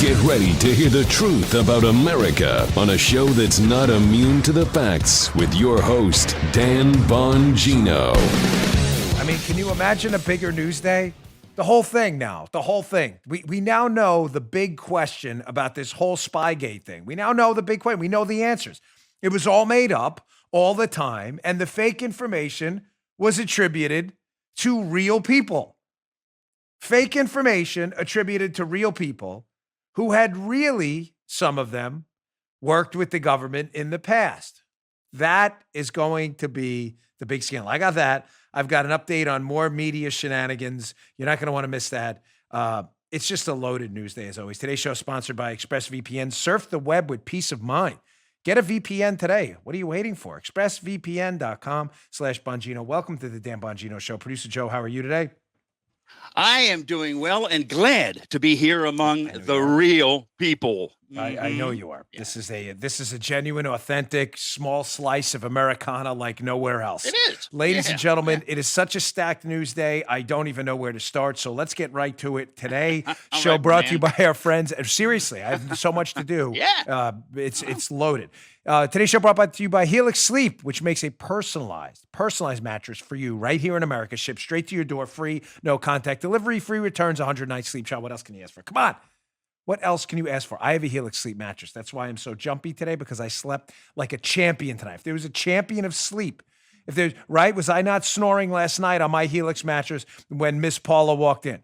Get ready to hear the truth about America on a show that's not immune to the facts with your host, Dan Bongino. I mean, can you imagine a bigger news day? The whole thing now, the whole thing. We now know the big question about this whole Spygate thing. We now know the big question. We know the answers. It was all made up all the time, and the fake information was attributed to real people. Fake information attributed to real people who had really, some of them, worked with the government in the past. That is going to be the big scandal. I got that. I've got an update on more media shenanigans. You're not going to want to miss that. It's just a loaded news day, as always. Today's show is sponsored by ExpressVPN. Surf the web with peace of mind. Get a VPN today. What are you waiting for? ExpressVPN.com/Bongino. Welcome to the Dan Bongino Show. Producer Joe, how are you today? I am doing well and glad to be here among the real people. I know you are. Yeah. This is a genuine, authentic, small slice of Americana like nowhere else. It is. Ladies and gentlemen, it is such a stacked news day. I don't even know where to start. So let's get right to it. Today, show right, brought man. to you by our friends. And seriously, I have so much to do. It's loaded. Today's show brought to you by Helix Sleep, which makes a personalized mattress for you right here in America. Shipped straight to your door, free, no contact delivery, free returns, 100-night sleep shot. What else can you ask for? Come on. What else can you ask for? I have a Helix Sleep mattress. That's why I'm so jumpy today, because I slept like a champion tonight. If there was a champion of sleep, was I not snoring last night on my Helix mattress when Miss Parler walked in?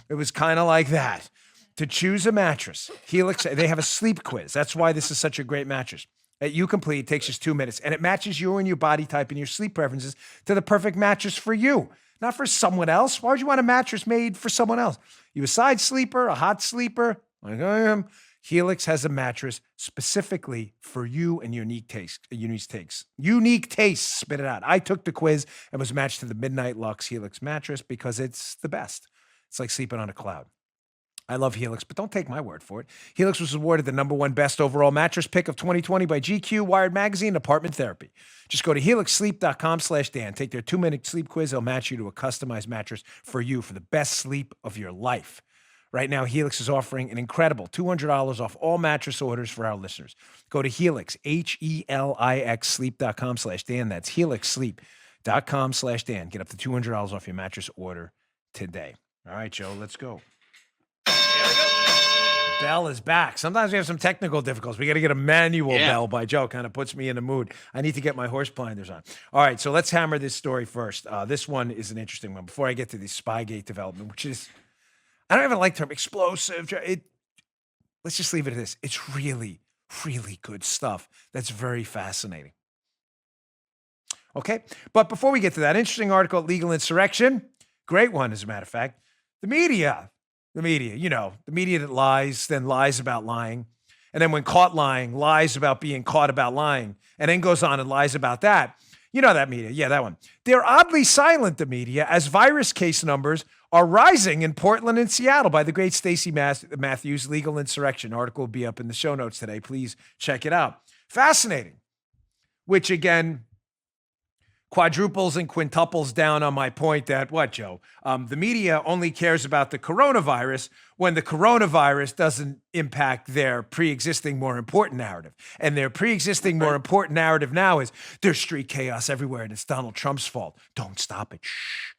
It was kind of like that. To choose a mattress, Helix, they have a sleep quiz. That's why this is such a great mattress. That you complete, it takes just 2 minutes, and it matches you and your body type and your sleep preferences to the perfect mattress for you, not for someone else. Why would you want a mattress made for someone else? You a side sleeper, a hot sleeper, like I am. Helix has a mattress specifically for you and your unique tastes. Unique tastes. Spit it out. I took the quiz and was matched to the Midnight Lux Helix mattress because it's the best. It's like sleeping on a cloud. I love Helix, but don't take my word for it. Helix was awarded the #1 best overall mattress pick of 2020 by GQ, Wired Magazine, and Apartment Therapy. Just go to helixsleep.com/Dan. Take their 2-minute sleep quiz. They'll match you to a customized mattress for you for the best sleep of your life. Right now, Helix is offering an incredible $200 off all mattress orders for our listeners. Go to Helix, HELIX, sleep.com/Dan. That's helixsleep.com/Dan. Get up to $200 off your mattress order today. All right, Joe, let's go. Bell is back. Sometimes we have some technical difficulties. We got to get a manual bell by Joe. Kind of puts me in the mood. I need to get my horse blinders on. All right, so let's hammer this story first. This one is an interesting one. Before I get to the Spygate development, which is, I don't even like the term explosive. Let's just leave it at this. It's really, really good stuff. That's very fascinating. Okay, but before we get to that, interesting article at Legal Insurrection. Great one, as a matter of fact. The media, the media that lies, then lies about lying. And then when caught lying, lies about being caught about lying, and then goes on and lies about that. You know that media. Yeah, that one. They're oddly silent, the media, as virus case numbers are rising in Portland and Seattle by the great Stacey Matthews, Legal Insurrection. Article will be up in the show notes today. Please check it out. Fascinating. Which, again, quadruples and quintuples down on my point that, what, Joe? The media only cares about the coronavirus when the coronavirus doesn't impact their pre-existing more important narrative. And their pre-existing more important narrative now is there's street chaos everywhere and it's Donald Trump's fault. Don't stop it. Shh.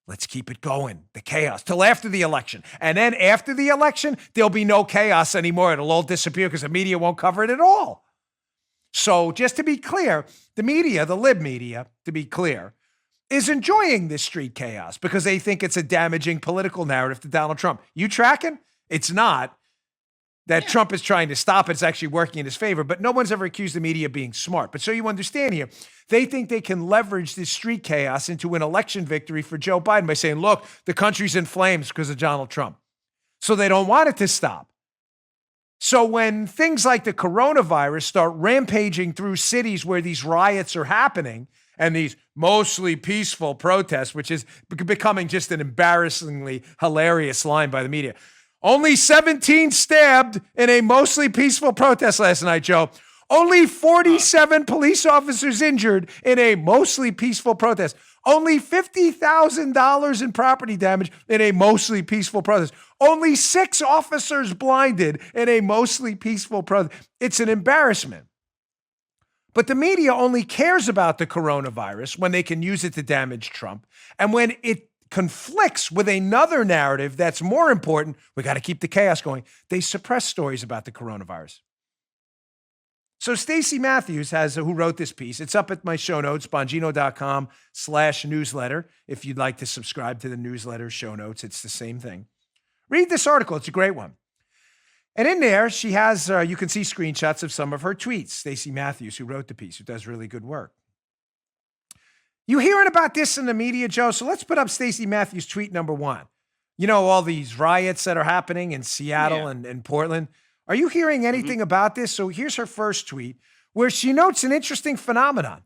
Let's keep it going. The chaos till after the election. And then after the election, there'll be no chaos anymore. It'll all disappear because the media won't cover it at all. So just to be clear, the media, the lib media, to be clear, is enjoying this street chaos because they think it's a damaging political narrative to Donald Trump. You tracking? It's not. That Trump is trying to stop it. It's actually working in his favor, but no one's ever accused the media of being smart. But so you understand here, they think they can leverage this street chaos into an election victory for Joe Biden by saying, look, the country's in flames because of Donald Trump. So they don't want it to stop. So when things like the coronavirus start rampaging through cities where these riots are happening and these mostly peaceful protests, which is becoming just an embarrassingly hilarious line by the media. Only 17 stabbed in a mostly peaceful protest last night, Joe. Only 47 police officers injured in a mostly peaceful protest. Only $50,000 in property damage in a mostly peaceful protest. Only 6 officers blinded in a mostly peaceful protest. It's an embarrassment. But the media only cares about the coronavirus when they can use it to damage Trump. And when it conflicts with another narrative that's more important, we got to keep the chaos going, they suppress stories about the coronavirus. So Stacey Matthews who wrote this piece. It's up at my show notes, bongino.com/newsletter. If you'd like to subscribe to the newsletter show notes, it's the same thing. Read this article. It's a great one. And in there, she has, you can see screenshots of some of her tweets. Stacey Matthews, who wrote the piece, who does really good work. You hearing about this in the media, Joe? So let's put up Stacey Matthews' tweet number 1. You know, all these riots that are happening in Seattle and Portland. Are you hearing anything about this? So here's her first tweet where she notes an interesting phenomenon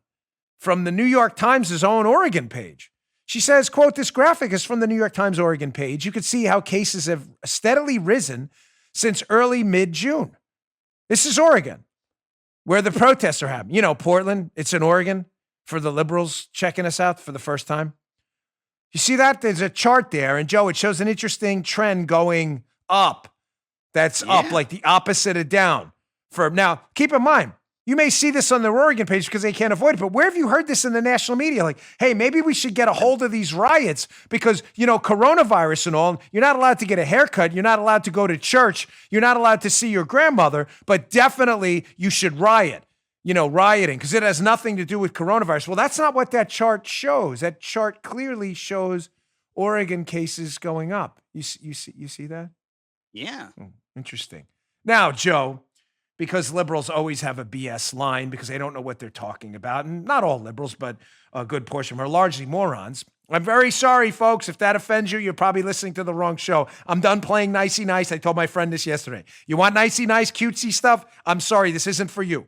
from the New York Times' own Oregon page. She says, quote, this graphic is from the New York Times Oregon page. You can see how cases have steadily risen since early mid-June. This is Oregon, where the protests are happening. You know, Portland, it's in Oregon for the liberals checking us out for the first time. You see that? There's a chart there. And Joe, it shows an interesting trend going up. That's up, like the opposite of down. Now, keep in mind, you may see this on the Oregon page because they can't avoid it, but where have you heard this in the national media? Like, hey, maybe we should get a hold of these riots because, you know, coronavirus and all, you're not allowed to get a haircut. You're not allowed to go to church. You're not allowed to see your grandmother, but definitely you should riot, you know, rioting because it has nothing to do with coronavirus. Well, that's not what that chart shows. That chart clearly shows Oregon cases going up. You see that? Yeah. Interesting. Now, Joe, because liberals always have a BS line because they don't know what they're talking about, and not all liberals, but a good portion of them are largely morons. I'm very sorry, folks. If that offends you, you're probably listening to the wrong show. I'm done playing nicey nice. I told my friend this yesterday. You want nicey nice, cutesy stuff? I'm sorry. This isn't for you.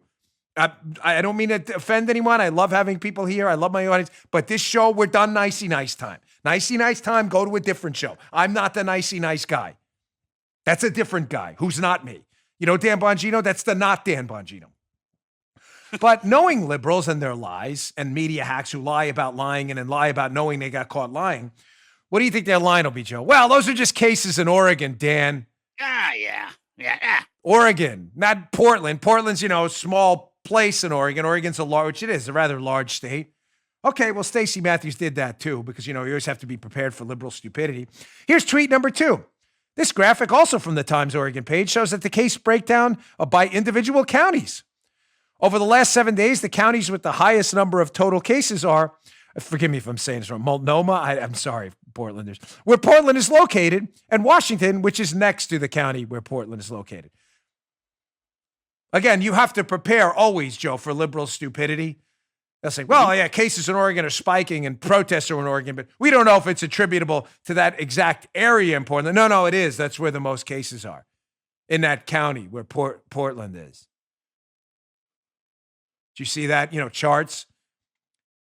I don't mean to offend anyone. I love having people here. I love my audience. But this show, we're done nicey nice time. Nicey nice time, go to a different show. I'm not the nicey nice guy. That's a different guy who's not me. You know, Dan Bongino, that's the not Dan Bongino. But knowing liberals and their lies and media hacks who lie about lying and then lie about knowing they got caught lying, what do you think their line will be, Joe? Well, those are just cases in Oregon, Dan. Yeah. Oregon, not Portland. Portland's, you know, a small place in Oregon. Oregon's a rather large state. Okay, well, Stacey Matthews did that too because, you know, you always have to be prepared for liberal stupidity. Here's tweet number 2. This graphic, also from the Times Oregon page, shows that the case breakdown by individual counties. Over the last 7 days, the counties with the highest number of total cases are, forgive me if I'm saying this wrong, Multnomah, I'm sorry, Portlanders, where Portland is located, and Washington, which is next to the county where Portland is located. Again, you have to prepare always, Joe, for liberal stupidity. They'll say, well, yeah, cases in Oregon are spiking and protests are in Oregon, but we don't know if it's attributable to that exact area in Portland. No, it is. That's where the most cases are, in that county where Portland is. Do you see that? You know, charts.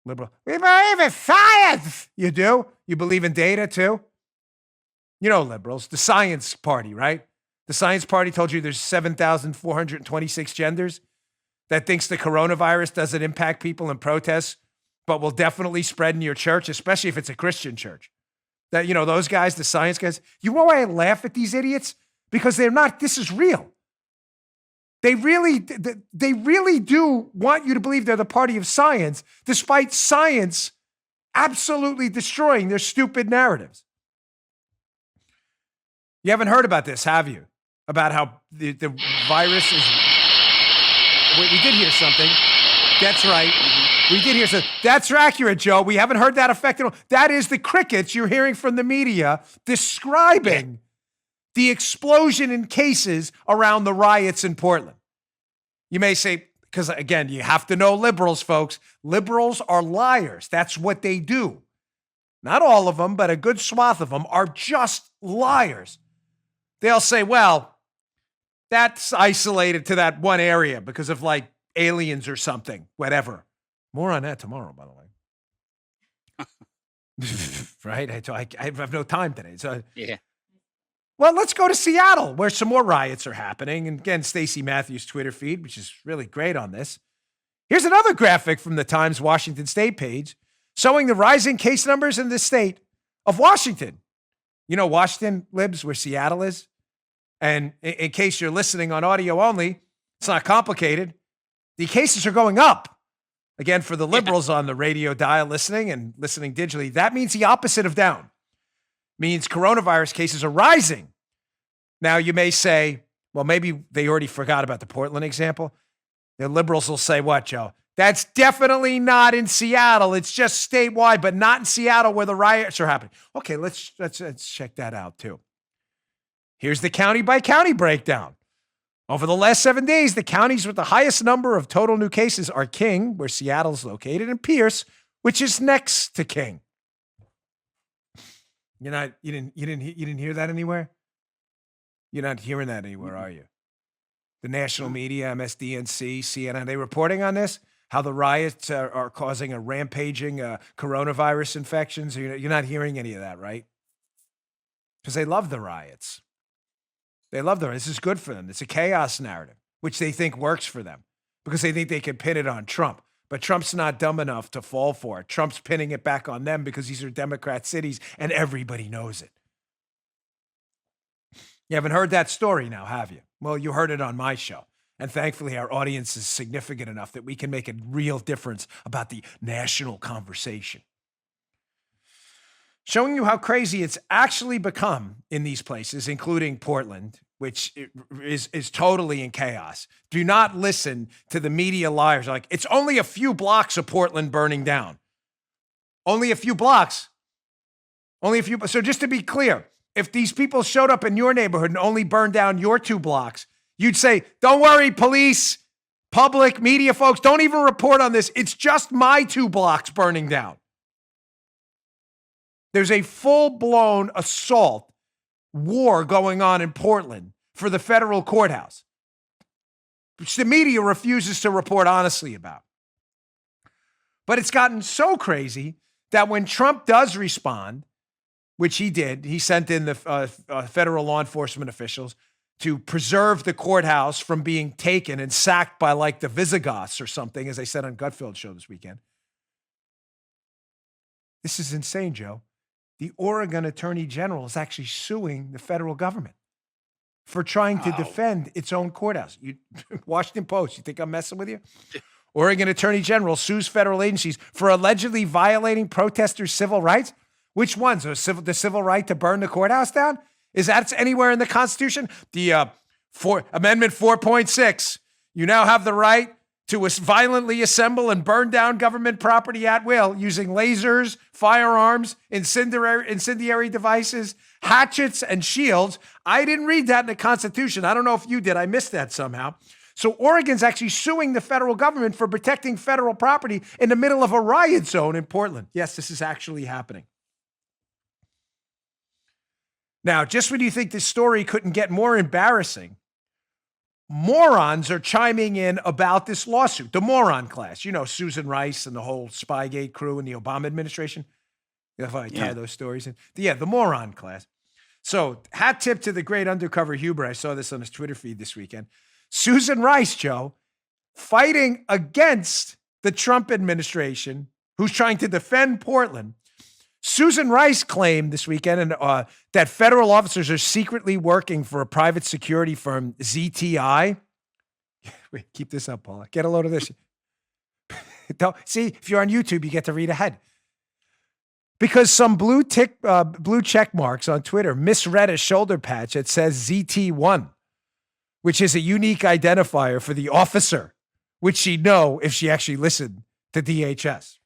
Liberal. We believe in science. You do? You believe in data too? You know, liberals, the science party, right? The science party told you there's 7,426 genders. That thinks the coronavirus doesn't impact people in protests, but will definitely spread in your church, especially if it's a Christian church. That, you know, those guys, the science guys, you know why I laugh at these idiots? Because they're not, this is real. They really do want you to believe they're the party of science, despite science absolutely destroying their stupid narratives. You haven't heard about this, have you? About how the virus is... We did hear something. That's right. We did hear something. That's accurate, Joe. We haven't heard that effect at all. That is the crickets you're hearing from the media describing the explosion in cases around the riots in Portland. You may say, because again, you have to know liberals, folks. Liberals are liars. That's what they do. Not all of them, but a good swath of them are just liars. They'll say, well, that's isolated to that one area because of like aliens or something, whatever. More on that tomorrow, by the way. Right? I have no time today. So Yeah. Well, let's go to Seattle, where some more riots are happening. And again, Stacey Matthews' Twitter feed, which is really great on this. Here's another graphic from the Times Washington State page showing the rising case numbers in the state of Washington. You know, Washington, libs, where Seattle is. And in case you're listening on audio only, it's not complicated. The cases are going up. Again, for the liberals on the radio dial listening and listening digitally, that means the opposite of down. Means coronavirus cases are rising. Now, you may say, well, maybe they already forgot about the Portland example. The liberals will say, what, Joe? That's definitely not in Seattle. It's just statewide, but not in Seattle where the riots are happening. Okay, let's check that out too. Here's the county by county breakdown. Over the last 7 days, the counties with the highest number of total new cases are King, where Seattle's located, and Pierce, which is next to King. You didn't hear that anywhere? You're not hearing that anywhere, are you? The national media, MSDNC, CNN, they reporting on this? How the riots are causing a rampaging coronavirus infections? You're not hearing any of that, right? Because they love the riots. They love the riots. This is good for them. It's a chaos narrative, which they think works for them because they think they can pin it on Trump. But Trump's not dumb enough to fall for it. Trump's pinning it back on them because these are Democrat cities and everybody knows it. You haven't heard that story now, have you? Well, you heard it on my show. And thankfully, our audience is significant enough that we can make a real difference about the national conversation. Showing you how crazy it's actually become in these places, including Portland, which is totally in chaos. Do not listen to the media liars. Like, it's only a few blocks of Portland burning down. Only a few blocks. Only a few. So just to be clear, if these people showed up in your neighborhood and only burned down your 2 blocks, you'd say, don't worry, police, public, media folks, don't even report on this. It's just my 2 blocks burning down. There's a full-blown assault war going on in Portland for the federal courthouse, which the media refuses to report honestly about. But it's gotten so crazy that when Trump does respond, which he did, he sent in the federal law enforcement officials to preserve the courthouse from being taken and sacked by like the Visigoths or something, as I said on Gutfeld's show this weekend. This is insane, Joe. The Oregon Attorney General is actually suing the federal government for trying to defend its own courthouse. Washington Post, you think I'm messing with you? Oregon Attorney General sues federal agencies for allegedly violating protesters' civil rights. Which ones? The civil right to burn the courthouse down? Is that anywhere in the Constitution? The Amendment 4.6. You now have the right to violently assemble and burn down government property at will using lasers, firearms, incendiary devices, hatchets, and shields. I didn't read that in the Constitution. I don't know if you did. I missed that somehow. So Oregon's actually suing the federal government for protecting federal property in the middle of a riot zone in Portland. Yes, this is actually happening. Now, just when you think this story couldn't get more embarrassing, morons are chiming in about this lawsuit. The moron class, you know, Susan Rice and the whole Spygate crew in the Obama administration. If I tie those stories in. The moron class. So hat tip to the great undercover Huber. I saw this on his Twitter feed this weekend. Susan Rice, Joe, fighting against the Trump administration, who's trying to defend Portland. Susan Rice claimed this weekend that federal officers are secretly working for a private security firm, ZTI. Wait, keep this up, Paula. Get a load of this. See, if you're on YouTube, you get to read ahead. Because some blue check marks on Twitter misread a shoulder patch that says ZT1, which is a unique identifier for the officer, which she'd know if she actually listened to DHS.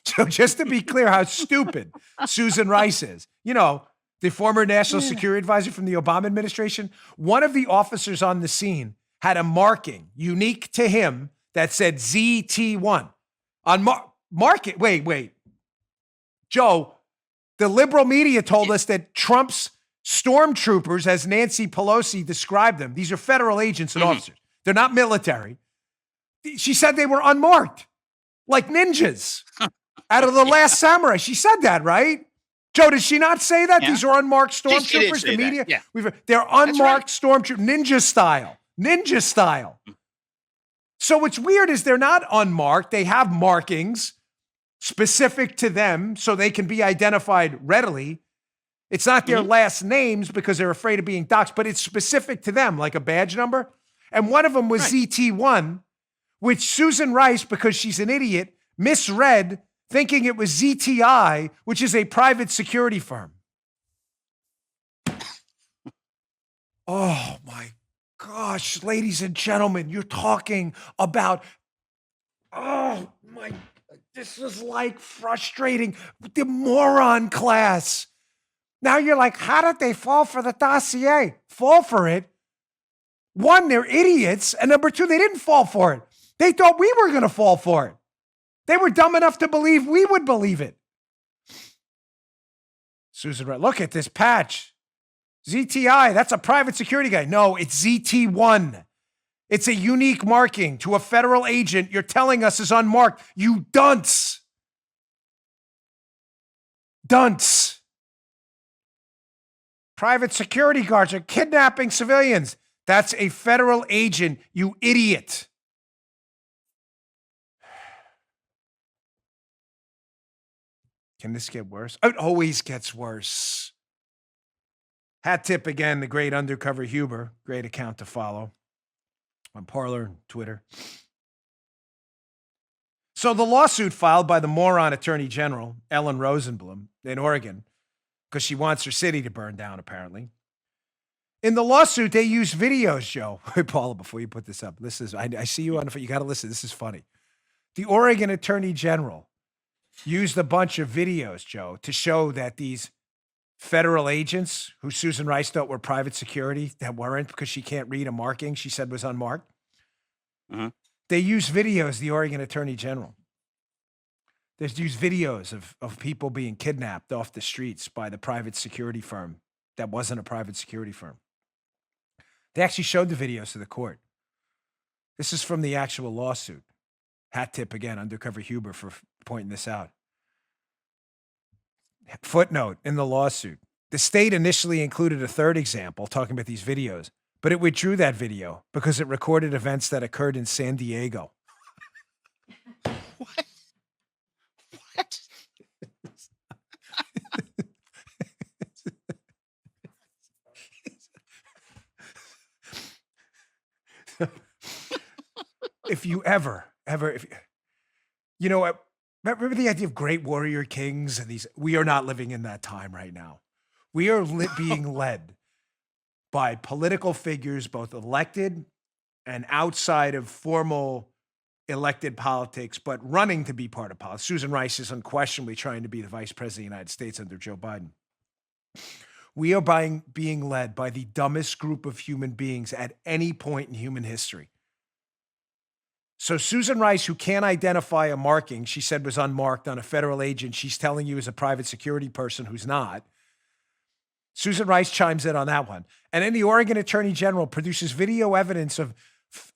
So just to be clear how stupid Susan Rice is, you know, the former national security advisor from the Obama administration, one of the officers on the scene had a marking unique to him that said ZT1. On market, wait. Joe, the liberal media told us that Trump's stormtroopers, as Nancy Pelosi described them, these are federal agents and officers. They're not military. She said they were unmarked. Like ninjas out of The Last Samurai. She said that, right? Joe, did she not say that? Yeah. These are unmarked stormtroopers, the media? Yeah. They're unmarked stormtroopers, ninja style. So what's weird is they're not unmarked. They have markings. specific to them so they can be identified readily. It's not their last names because they're afraid of being doxxed, but it's specific to them, like a badge number. And one of them was ZT1, which Susan Rice, because she's an idiot, misread, thinking it was ZTI, which is a private security firm. Oh my gosh, ladies and gentlemen, you're talking about, oh my, this is like frustrating. The moron class. Now you're like, how did they fall for the dossier? Fall for it? One, they're idiots. And number two, they didn't fall for it. They thought we were going to fall for it. They were dumb enough to believe we would believe it. Susan, look at this patch. ZTI, that's a private security guy. No, it's ZT1. It's a unique marking to a federal agent you're telling us is unmarked. You dunce. Dunce. Private security guards are kidnapping civilians. That's a federal agent, you idiot. Can this get worse? It always gets worse. Hat tip again, the great Undercover Huber. Great account to follow on Parler and Twitter. So the lawsuit filed by the moron Attorney General, Ellen Rosenblum, in Oregon, because she wants her city to burn down, apparently. In the lawsuit, they use videos, Joe. Paula, before you put this up, I see you on the, you got to listen. This is funny. The Oregon Attorney General used a bunch of videos, Joe, to show that these federal agents who Susan Rice thought were private security that weren't because she can't read a marking she said was unmarked. They use videos, the Oregon Attorney General. They use videos of people being kidnapped off the streets by the private security firm that wasn't a private security firm. They actually showed the videos to the court. This is from the actual lawsuit. Hat tip again, Undercover Huber, for pointing this out. Footnote in the lawsuit. The state initially included a third example talking about these videos, but it withdrew that video because it recorded events that occurred in San Diego. What? What? If you ever, you know what? Remember the idea of great warrior kings and these? We are not living in that time right now. We are being led by political figures, both elected and outside of formal elected politics, but running to be part of politics. Susan Rice is unquestionably trying to be the vice president of the United States under Joe Biden. We are being led by the dumbest group of human beings at any point in human history. So Susan Rice, who can't identify a marking she said was unmarked on a federal agent she's telling you is a private security person who's not. Susan Rice chimes in on that one. And then the Oregon Attorney General produces video evidence of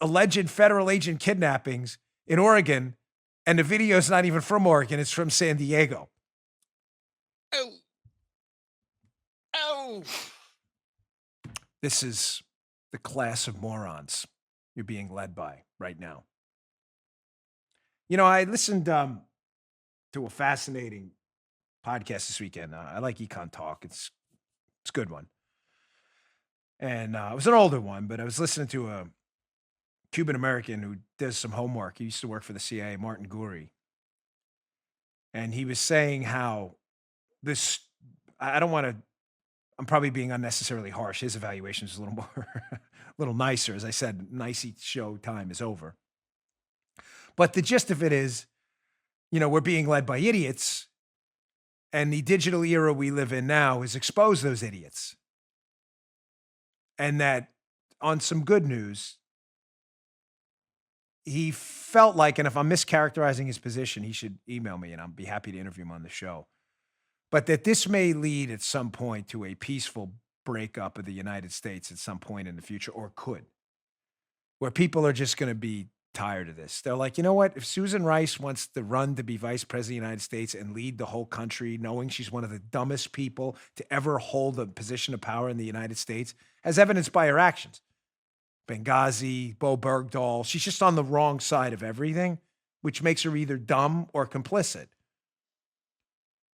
alleged federal agent kidnappings in Oregon, and the video is not even from Oregon, it's from San Diego. Oh. This is the class of morons you're being led by right now. You know, I listened to a fascinating podcast this weekend. I like Econ Talk. It's a good one. And it was an older one, but I was listening to a Cuban American who does some homework. He used to work for the CIA, Martin Guri. And he was saying how this, I don't want to, I'm probably being unnecessarily harsh. His evaluation is a little more, a little nicer. As I said, nicey show time is over. But the gist of it is, you know, we're being led by idiots, and the digital era we live in now has exposed those idiots. And that on some good news, he felt like, and if I'm mischaracterizing his position, he should email me and I'll be happy to interview him on the show. But that this may lead at some point to a peaceful breakup of the United States at some point in the future, or could, where people are just going to be tired of this. They're like, you know what? If Susan Rice wants to run to be vice president of the United States and lead the whole country, knowing she's one of the dumbest people to ever hold a position of power in the United States, as evidenced by her actions, Benghazi, Bo Bergdahl, she's just on the wrong side of everything, which makes her either dumb or complicit.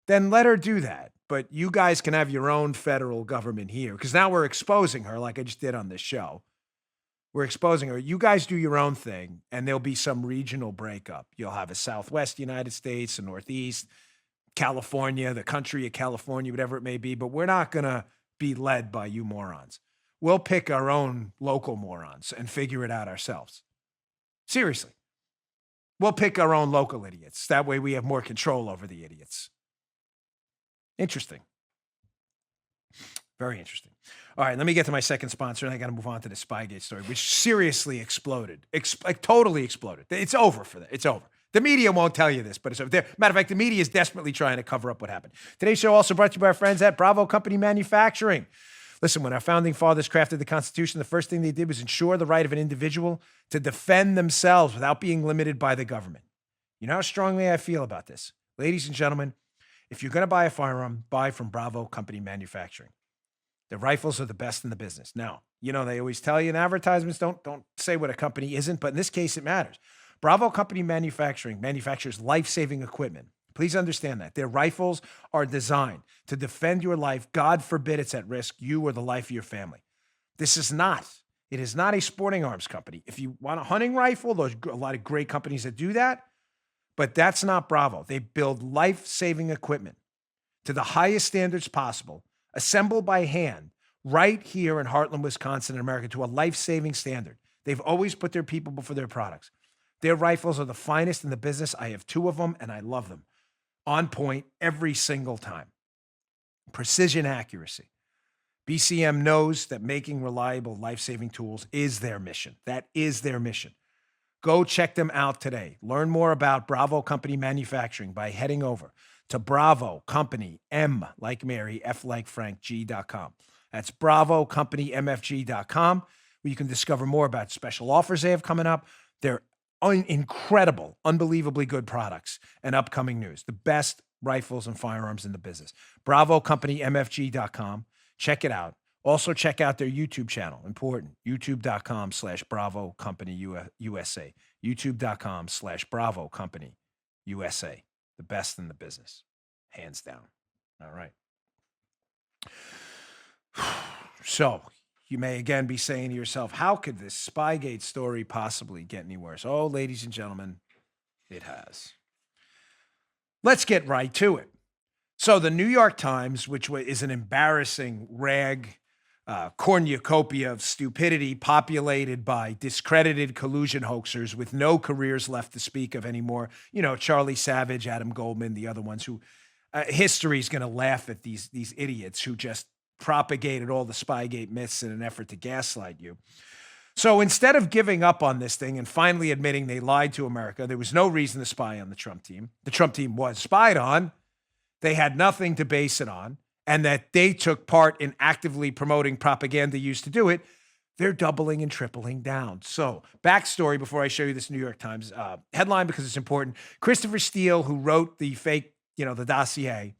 then let her do that. But you guys can have your own federal government here, because now we're exposing her like I just did on this show. We're exposing her. You guys do your own thing, and there'll be some regional breakup. You'll have a Southwest United States, a Northeast, California, the country of California, whatever it may be. But we're not going to be led by you morons. We'll pick our own local morons and figure it out ourselves. Seriously. We'll pick our own local idiots. That way we have more control over the idiots. Interesting. Very interesting. All right, let me get to my second sponsor, and I got to move on to the Spygate story, which seriously exploded. Totally exploded. It's over for that. It's over. The media won't tell you this, but it's over. Matter of fact, the media is desperately trying to cover up what happened. Today's show also brought to you by our friends at Bravo Company Manufacturing. Listen, when our founding fathers crafted the Constitution, the first thing they did was ensure the right of an individual to defend themselves without being limited by the government. You know how strongly I feel about this. Ladies and gentlemen, if you're going to buy a firearm, buy from Bravo Company Manufacturing. Their rifles are the best in the business. Now, you know, they always tell you in advertisements, don't say what a company isn't, but in this case, it matters. Bravo Company Manufacturing manufactures life-saving equipment. Please understand that. Their rifles are designed to defend your life. God forbid it's at risk, you or the life of your family. It is not a sporting arms company. If you want a hunting rifle, there's a lot of great companies that do that, but that's not Bravo. They build life-saving equipment to the highest standards possible, assembled by hand, right here in Heartland, Wisconsin, in America, to a life-saving standard. They've always put their people before their products. Their rifles are the finest in the business. I have 2 of them, and I love them. On point every single time. Precision accuracy. BCM knows that making reliable, life-saving tools is their mission. That is their mission. Go check them out today. Learn more about Bravo Company Manufacturing by heading over to Bravo Company, M like Mary, F like Frank, G.com. That's BravoCompanyMFG.com, where you can discover more about special offers they have coming up. They're incredible, unbelievably good products and upcoming news. The best rifles and firearms in the business. BravoCompanyMFG.com. Check it out. Also check out their YouTube channel. Important. YouTube.com/Bravo Company USA. YouTube.com/Bravo Company USA. The best in the business. Hands down. All right. So you may again be saying to yourself, how could this Spygate story possibly get any worse? Oh, ladies and gentlemen, it has. Let's get right to it. So the New York Times, which is an embarrassing rag, cornucopia of stupidity populated by discredited collusion hoaxers with no careers left to speak of anymore. You know, Charlie Savage, Adam Goldman, the other ones who history is going to laugh at these idiots who just propagated all the Spygate myths in an effort to gaslight you. So instead of giving up on this thing and finally admitting they lied to America, there was no reason to spy on the Trump team. The Trump team was spied on. They had nothing to base it on, and that they took part in actively promoting propaganda used to do it. They're doubling and tripling down. So backstory before I show you this New York Times headline, because it's important. Christopher Steele, who wrote the fake, the dossier,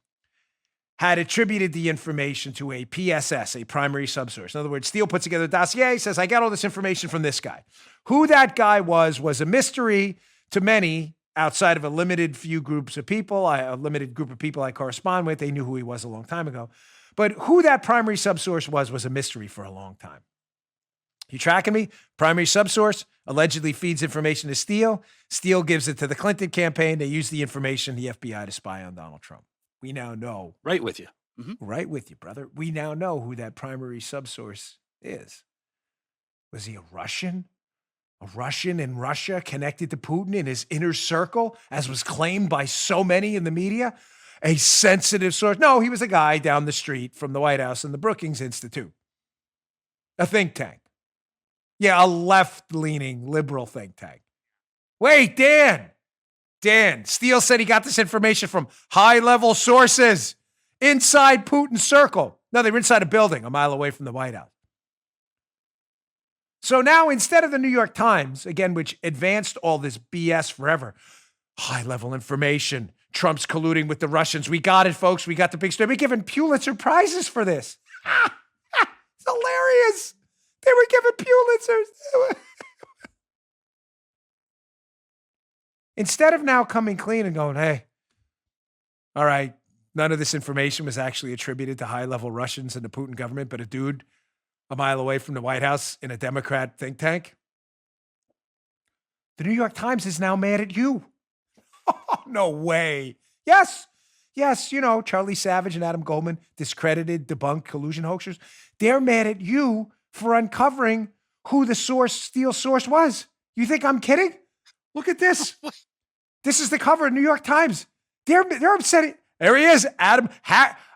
had attributed the information to a PSS, a primary subsource. In other words, Steele puts together a dossier, says, I got all this information from this guy. Who that guy was a mystery to many outside of a limited few groups of people, a limited group of people I correspond with. They knew who he was a long time ago. But who that primary subsource was a mystery for a long time. You tracking me? Primary subsource allegedly feeds information to Steele. Steele gives it to the Clinton campaign. They use the information, the FBI, to spy on Donald Trump. We now know. Right with you. Mm-hmm. Right with you, brother. We now know who that primary subsource is. Was he a Russian? A Russian in Russia connected to Putin in his inner circle, as was claimed by so many in the media? A sensitive source? No, he was a guy down the street from the White House and the Brookings Institute. A think tank. Yeah, a left-leaning liberal think tank. Wait, Dan, Steele said he got this information from high-level sources inside Putin's circle. No, they were inside a building a mile away from the White House. So now, instead of the New York Times, again, which advanced all this BS forever, high-level information, Trump's colluding with the Russians. We got it, folks. We got the big story. We're giving Pulitzer Prizes for this. It's hilarious. They were giving Pulitzers. Instead of now coming clean and going, hey, all right, None of this information was actually attributed to high-level Russians and the Putin government, but a dude a mile away from the White House in a Democrat think tank. The New York Times is now mad at you. No way. Yes. Yes, Charlie Savage and Adam Goldman, discredited, debunked collusion hoaxers. They're mad at you for uncovering who the steal source was. You think I'm kidding? Look at this. This is the cover of New York Times. They're upset. There he is,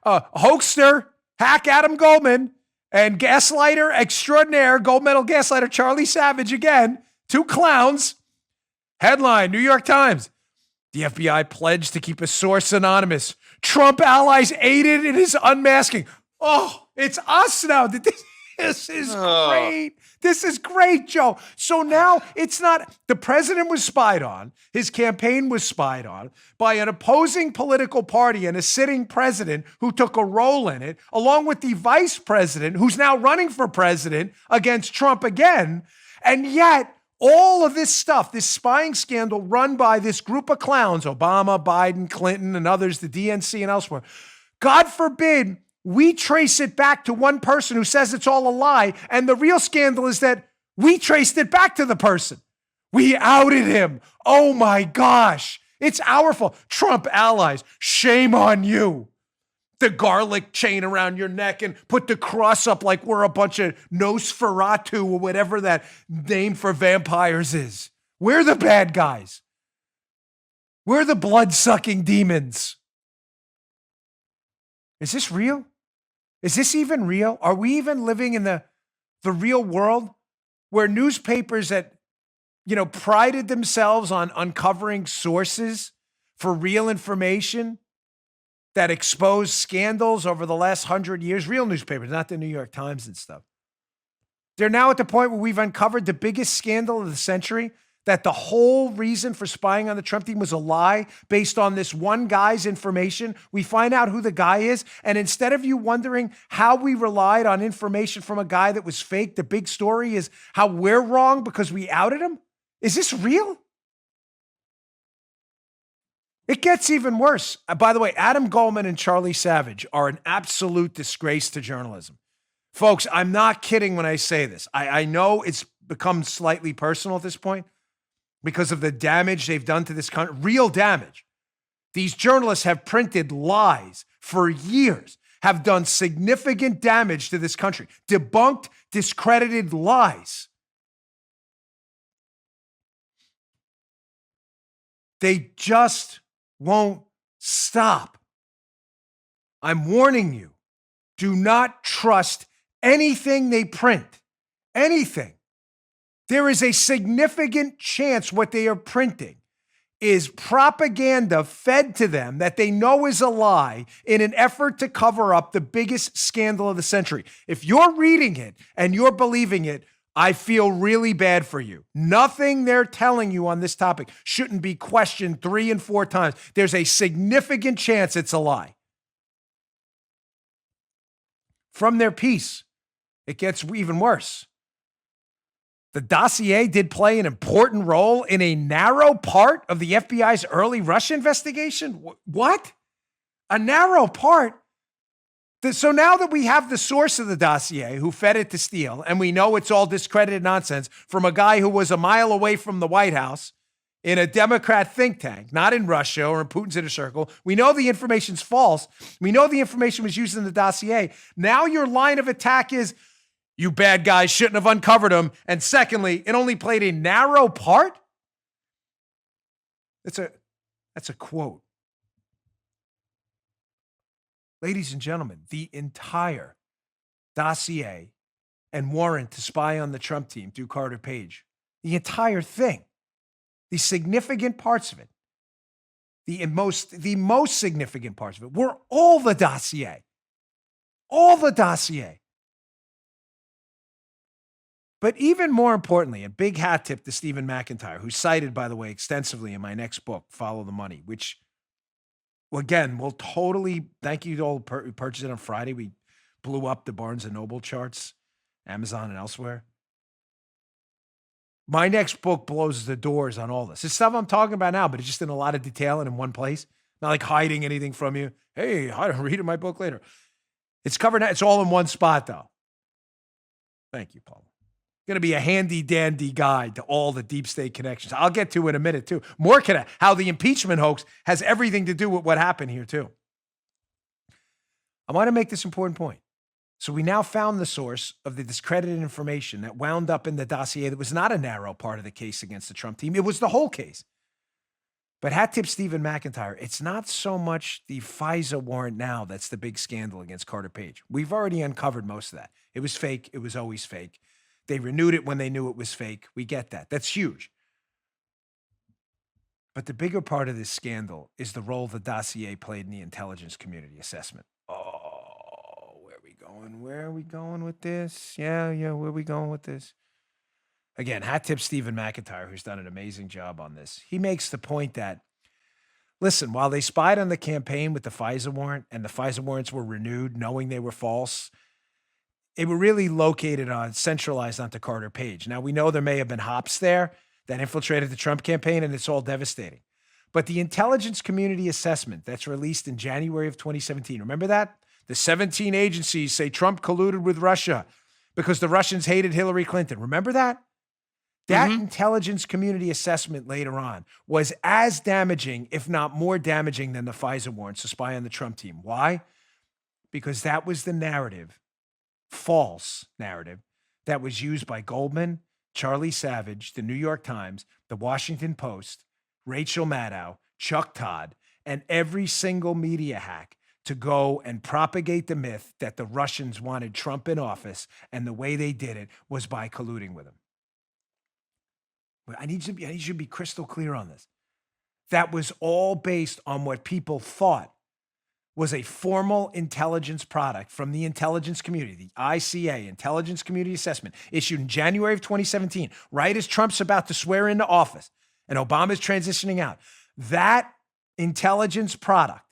hoaxer, hack Adam Goldman, and gaslighter extraordinaire, gold medal gaslighter Charlie Savage again. Two clowns. Headline, New York Times. The FBI pledged to keep a source anonymous. Trump allies aided in his unmasking. Oh, it's us now. This is great. This is great, Joe. So now it's not, the president was spied on. His campaign was spied on by an opposing political party and a sitting president who took a role in it, along with the vice president who's now running for president against Trump again. And yet, all of this stuff, this spying scandal run by this group of clowns, Obama, Biden, Clinton, and others, the DNC and elsewhere, God forbid we trace it back to one person who says it's all a lie. And the real scandal is that we traced it back to the person. We outed him. Oh my gosh. It's our fault. Trump allies, shame on you. The garlic chain around your neck and put the cross up like we're a bunch of Nosferatu or whatever that name for vampires is. We're the bad guys. We're the blood-sucking demons. Is this real? Is this even real? Are we even living in the real world where newspapers that, prided themselves on uncovering sources for real information that expose scandals over the last 100 years, real newspapers, not the New York Times and stuff. They're now at the point where we've uncovered the biggest scandal of the century, that the whole reason for spying on the Trump team was a lie based on this one guy's information. We find out who the guy is, and instead of you wondering how we relied on information from a guy that was fake, the big story is how we're wrong because we outed him. Is this real? It gets even worse. By the way, Adam Goldman and Charlie Savage are an absolute disgrace to journalism. Folks, I'm not kidding when I say this. I know it's become slightly personal at this point because of the damage they've done to this country, real damage. These journalists have printed lies for years, have done significant damage to this country, debunked, discredited lies. They just won't stop. I'm warning you, do not trust anything they print, anything. There is a significant chance what they are printing is propaganda fed to them that they know is a lie in an effort to cover up the biggest scandal of the century. If you're reading it and you're believing it, I feel really bad for you. Nothing they're telling you on this topic shouldn't be questioned 3 and 4 times. There's a significant chance it's a lie. From their piece, it gets even worse. The dossier did play an important role in a narrow part of the FBI's early Russia investigation. What? A narrow part? So now that we have the source of the dossier who fed it to Steele, and we know it's all discredited nonsense from a guy who was a mile away from the White House in a Democrat think tank, not in Russia or in Putin's inner circle. We know the information's false. We know the information was used in the dossier. Now your line of attack is, you bad guys shouldn't have uncovered them. And secondly, it only played a narrow part. That's a quote. Ladies and gentlemen, the entire dossier and warrant to spy on the Trump team through Carter Page, the entire thing, the significant parts of it, the most significant parts of it were all the dossier. All the dossier. But even more importantly, a big hat tip to Stephen McIntyre, who's cited, by the way, extensively in my next book, Follow the Money, which, again, will totally, thank you to all who purchased it on Friday. We blew up the Barnes & Noble charts, Amazon and elsewhere. My next book blows the doors on all this. It's stuff I'm talking about now, but it's just in a lot of detail and in one place. Not like hiding anything from you. Hey, I'll read in my book later. It's covered. It's all in one spot, though. Thank you, Paul. Going to be a handy dandy guide to all the deep state connections. I'll get to in a minute, too. More how the impeachment hoax has everything to do with what happened here, too. I want to make this important point. So we now found the source of the discredited information that wound up in the dossier that was not a narrow part of the case against the Trump team. It was the whole case. But hat tip Stephen McIntyre, it's not so much the FISA warrant now that's the big scandal against Carter Page. We've already uncovered most of that. It was fake. It was always fake. They renewed it when they knew it was fake. We get that. That's huge. But the bigger part of this scandal is the role the dossier played in the intelligence community assessment. Oh, where are we going? Where are we going with this? Yeah, where are we going with this? Again, hat tip Stephen McIntyre, who's done an amazing job on this. He makes the point that, listen, while they spied on the campaign with the FISA warrant, and the FISA warrants were renewed knowing they were false, they were really centralized onto Carter Page. Now, we know there may have been hops there that infiltrated the Trump campaign, and it's all devastating. But the intelligence community assessment that's released in January of 2017, remember that? The 17 agencies say Trump colluded with Russia because the Russians hated Hillary Clinton. Remember that? That intelligence community assessment later on was as damaging, if not more damaging, than the FISA warrants to spy on the Trump team. Why? Because that was the narrative, false narrative, that was used by Goldman, Charlie Savage, the New York Times, the Washington Post, Rachel Maddow, Chuck Todd, and every single media hack to go and propagate the myth that the Russians wanted Trump in office, and the way they did it was by colluding with him. I need you to be crystal clear on this. That was all based on what people thought was a formal intelligence product from the intelligence community, the ICA, Intelligence Community Assessment, issued in January of 2017, right as Trump's about to swear into office and Obama's transitioning out. That intelligence product,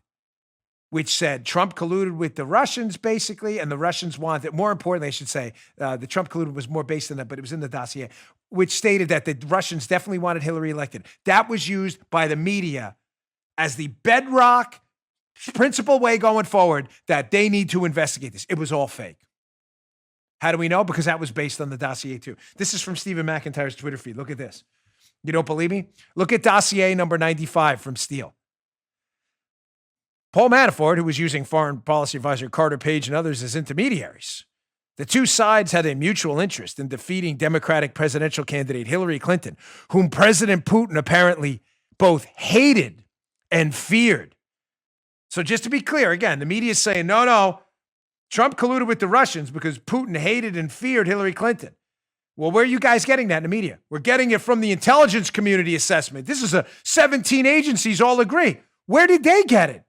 which said Trump colluded with the Russians, basically, and the Russians wanted, more importantly, I should say, the Trump colluded was more based on that, but it was in the dossier, which stated that the Russians definitely wanted Hillary elected. That was used by the media as the bedrock principal way going forward that they need to investigate this. It was all fake. How do we know? Because that was based on the dossier too. This is from Stephen McIntyre's Twitter feed. Look at this. You don't believe me? Look at dossier number 95 from Steele. Paul Manafort, who was using foreign policy advisor Carter Page and others as intermediaries. The two sides had a mutual interest in defeating Democratic presidential candidate Hillary Clinton, whom President Putin apparently both hated and feared. So just to be clear, again, the media is saying, no, Trump colluded with the Russians because Putin hated and feared Hillary Clinton. Well, where are you guys getting that in the media? We're getting it from the intelligence community assessment. This is 17 agencies all agree. Where did they get it?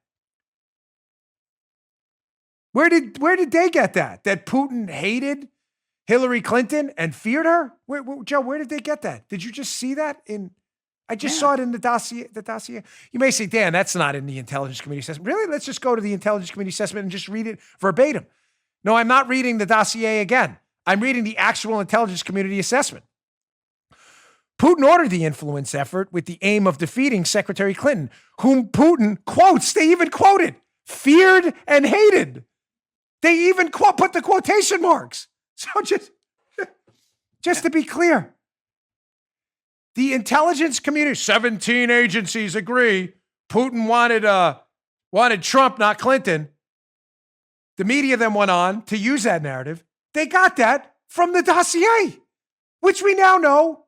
Where did they get that? That Putin hated Hillary Clinton and feared her? Joe, where did they get that? Did you just see that I just saw it in the dossier. You may say, Dan, that's not in the intelligence committee assessment. Really? Let's just go to the intelligence committee assessment and just read it verbatim. No, I'm not reading the dossier again. I'm reading the actual intelligence community assessment. Putin ordered the influence effort with the aim of defeating Secretary Clinton, whom Putin quotes, they even quoted, feared and hated. They even put the quotation marks. So just to be clear, the intelligence community, 17 agencies agree. Putin wanted Trump, not Clinton. The media then went on to use that narrative. They got that from the dossier, which we now know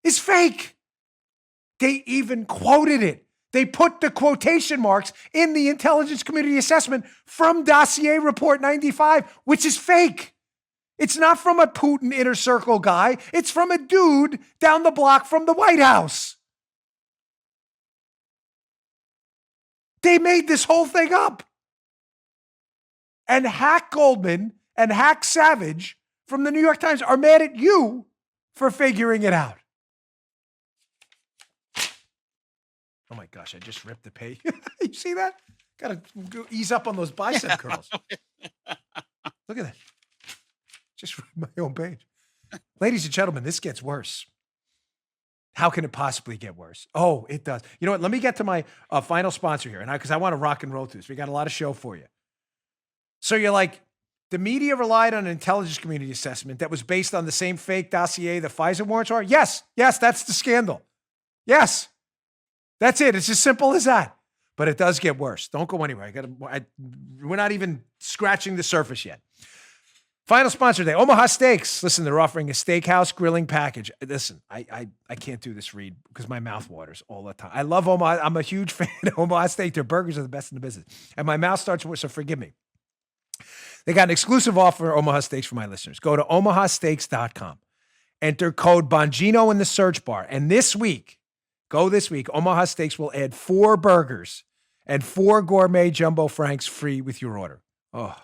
is fake. They even quoted it. They put the quotation marks in the intelligence community assessment from dossier report 95, which is fake. It's not from a Putin inner circle guy. It's from a dude down the block from the White House. They made this whole thing up. And Hack Goldman and Hack Savage from the New York Times are mad at you for figuring it out. Oh my gosh, I just ripped the page. You see that? Got to ease up on those bicep curls. Look at that. Just my own page. Ladies and gentlemen, this gets worse. How can it possibly get worse? Oh, it does. You know what? Let me get to my final sponsor here, and because I want to rock and roll through this. We got a lot of show for you. So you're like, the media relied on an intelligence community assessment that was based on the same fake dossier the Pfizer warrants are? Yes, that's the scandal. Yes, that's it. It's as simple as that. But it does get worse. Don't go anywhere. We're not even scratching the surface yet. Final sponsor today, Omaha Steaks. Listen, they're offering a steakhouse grilling package. Listen, I can't do this read because my mouth waters all the time. I love Omaha. I'm a huge fan of Omaha Steak. Their burgers are the best in the business. And my mouth starts with, so forgive me. They got an exclusive offer, Omaha Steaks, for my listeners. Go to omahasteaks.com. Enter code Bongino in the search bar. And this week, Omaha Steaks will add 4 burgers and 4 gourmet jumbo franks free with your order. Oh,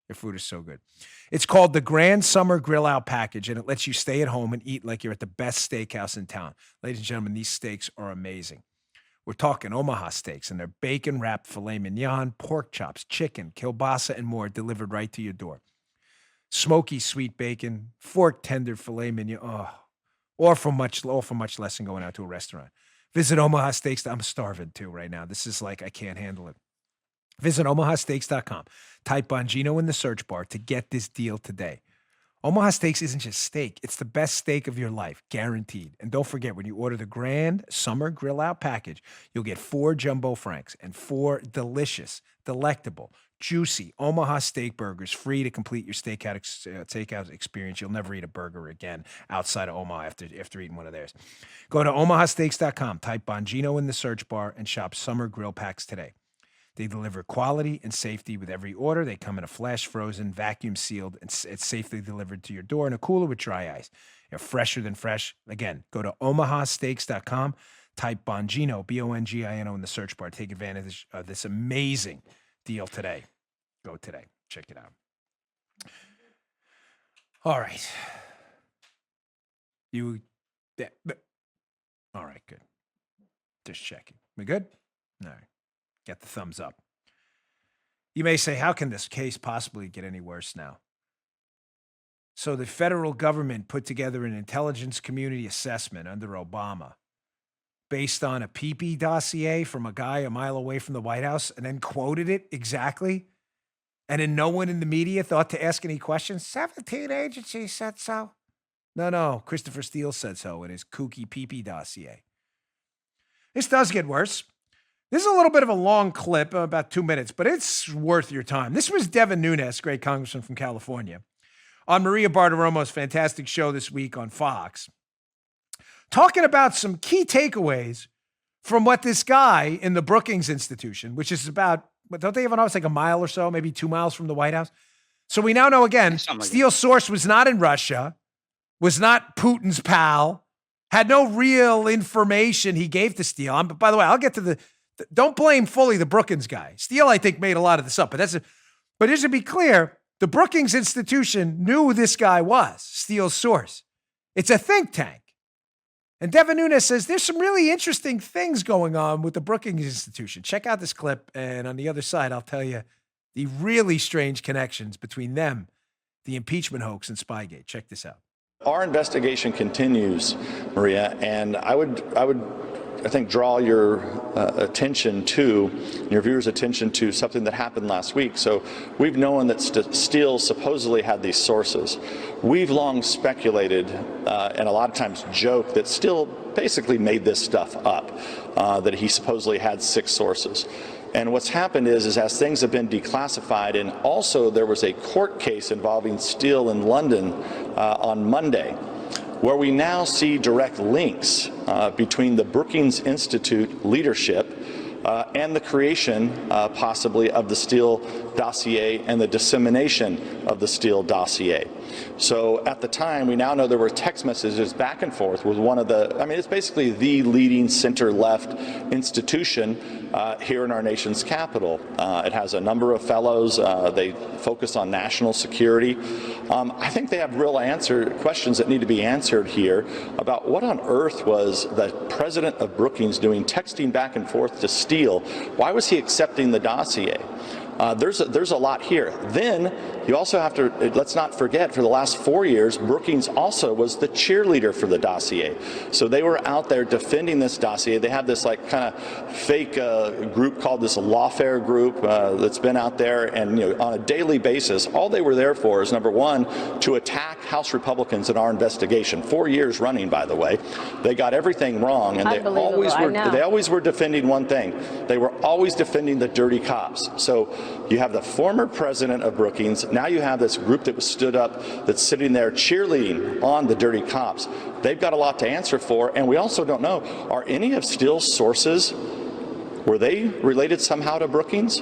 their food is so good. It's called the Grand Summer Grill Out Package, and it lets you stay at home and eat like you're at the best steakhouse in town. Ladies and gentlemen, these steaks are amazing. We're talking Omaha Steaks, and they're bacon-wrapped filet mignon, pork chops, chicken, kielbasa, and more delivered right to your door. Smoky sweet bacon, fork tender filet mignon, all for much less than going out to a restaurant. Visit Omaha Steaks. I'm starving too right now. This is like I can't handle it. Visit omahasteaks.com. Type Bongino in the search bar to get this deal today. Omaha Steaks isn't just steak. It's the best steak of your life, guaranteed. And don't forget, when you order the Grand Summer Grill Out Package, you'll get 4 jumbo franks and 4 delicious, delectable, juicy Omaha steak burgers free to complete your takeout experience. You'll never eat a burger again outside of Omaha after eating one of theirs. Go to omahasteaks.com, type Bongino in the search bar, and shop Summer Grill Packs today. They deliver quality and safety with every order. They come in a flash frozen, vacuum sealed, and it's safely delivered to your door in a cooler with dry ice. They're fresher than fresh. Again, go to omahasteaks.com, type Bongino, Bongino in the search bar. Take advantage of this amazing deal today. Go today. Check it out. All right. All right, good. Just checking. We good? All right. Get the thumbs up. You may say, how can this case possibly get any worse now? So the federal government put together an intelligence community assessment under Obama based on a PP dossier from a guy a mile away from the White House and then quoted it exactly. And then no one in the media thought to ask any questions. 17 agencies said so. No, Christopher Steele said so in his kooky PP dossier. This does get worse. This is a little bit of a long clip, about 2 minutes, but it's worth your time. This was Devin Nunes, great congressman from California, on Maria Bartiromo's fantastic show this week on Fox, talking about some key takeaways from what this guy in the Brookings Institution, which is about, don't they have an office like a mile or so, maybe 2 miles from the White House? So we now know again, Steele's source was not in Russia, was not Putin's pal, had no real information he gave to Steele. But by the way, I'll get to don't blame fully the Brookings guy. Steele, I think, made a lot of this up, but just to be clear, the Brookings Institution knew who this guy was, Steele's source. It's a think tank. And Devin Nunes says there's some really interesting things going on with the Brookings Institution. Check out this clip, and on the other side, I'll tell you the really strange connections between them, the impeachment hoax, and Spygate. Check this out. Our investigation continues, Maria, and I would I think, draw your viewers' attention to something that happened last week. So we've known that Steele supposedly had these sources. We've long speculated and a lot of times joked that Steele basically made this stuff up, that he supposedly had 6 sources. And what's happened is as things have been declassified, and also there was a court case involving Steele in London on Monday, where we now see direct links between the Brookings Institute leadership and the creation, possibly, of the Steele dossier and the dissemination of the Steele dossier. So at the time, we now know there were text messages back and forth with one of the, it's basically the leading center-left institution here in our nation's capital. It has a number of fellows. They focus on national security. I think they have real questions that need to be answered here about what on earth was the president of Brookings doing, texting back and forth to Steele. Why was he accepting the dossier? There's a lot here. Then You also have to, let's not forget, for the last 4 years, Brookings also was the cheerleader for the dossier. So they were out there defending this dossier. They have this like kind of fake group called this lawfare group that's been out there, and on a daily basis, all they were there for is, number one, to attack House Republicans in our investigation. 4 years running, by the way. They got everything wrong, and they always were defending one thing. They were always defending the dirty cops. So you have the former president of Brookings. Now you have this group that was stood up that's sitting there cheerleading on the dirty cops. They've got a lot to answer for, and we also don't know, are any of Steele's sources, were they related somehow to Brookings?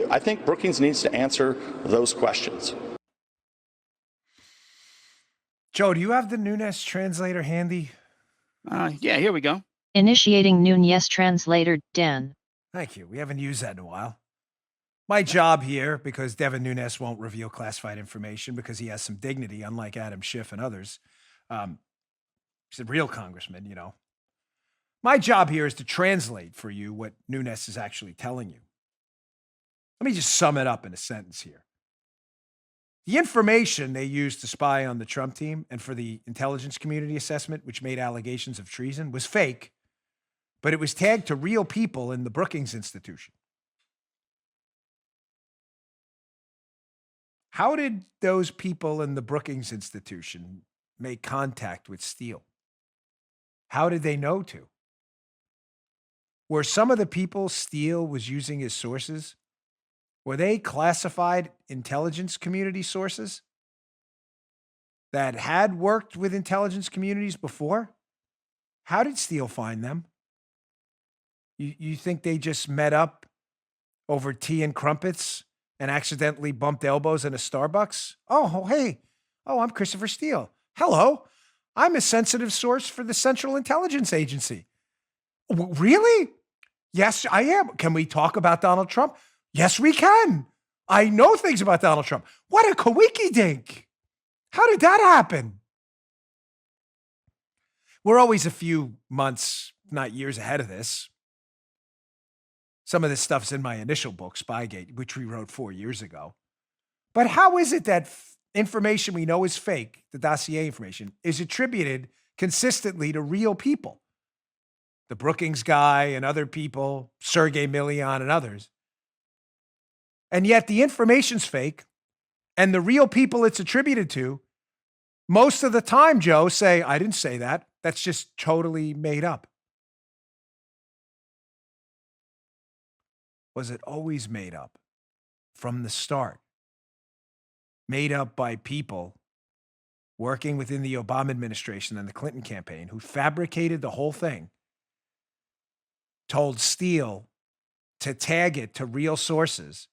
I think Brookings needs to answer those questions. Joe, do you have the Nunes translator handy? Yeah, here we go. Initiating Nunes translator, Dan. Thank you. We haven't used that in a while. My job here, because Devin Nunes won't reveal classified information because he has some dignity, unlike Adam Schiff and others. He's a real congressman, My job here is to translate for you what Nunes is actually telling you. Let me just sum it up in a sentence here. The information they used to spy on the Trump team and for the intelligence community assessment, which made allegations of treason, was fake, but it was tagged to real people in the Brookings Institution. How did those people in the Brookings Institution make contact with Steele? How did they know to? Were some of the people Steele was using as sources, were they classified intelligence community sources that had worked with intelligence communities before? How did Steele find them? You think they just met up over tea and crumpets and accidentally bumped elbows in a Starbucks? Oh, hey. Oh, I'm Christopher Steele. Hello. I'm a sensitive source for the Central Intelligence Agency. Really? Yes, I am. Can we talk about Donald Trump? Yes, we can. I know things about Donald Trump. What a coinky-dink. How did that happen? We're always a few months, not years ahead of this. Some of this stuff's in my initial book, Spygate, which we wrote 4 years ago. But how is it that information we know is fake, the dossier information, is attributed consistently to real people? The Brookings guy and other people, Sergey Milian and others. And yet the information's fake, and the real people it's attributed to, most of the time, Joe, say, I didn't say that. That's just totally made up. Was it always made up from the start? Made up by people working within the Obama administration and the Clinton campaign who fabricated the whole thing, told Steele to tag it to real sources.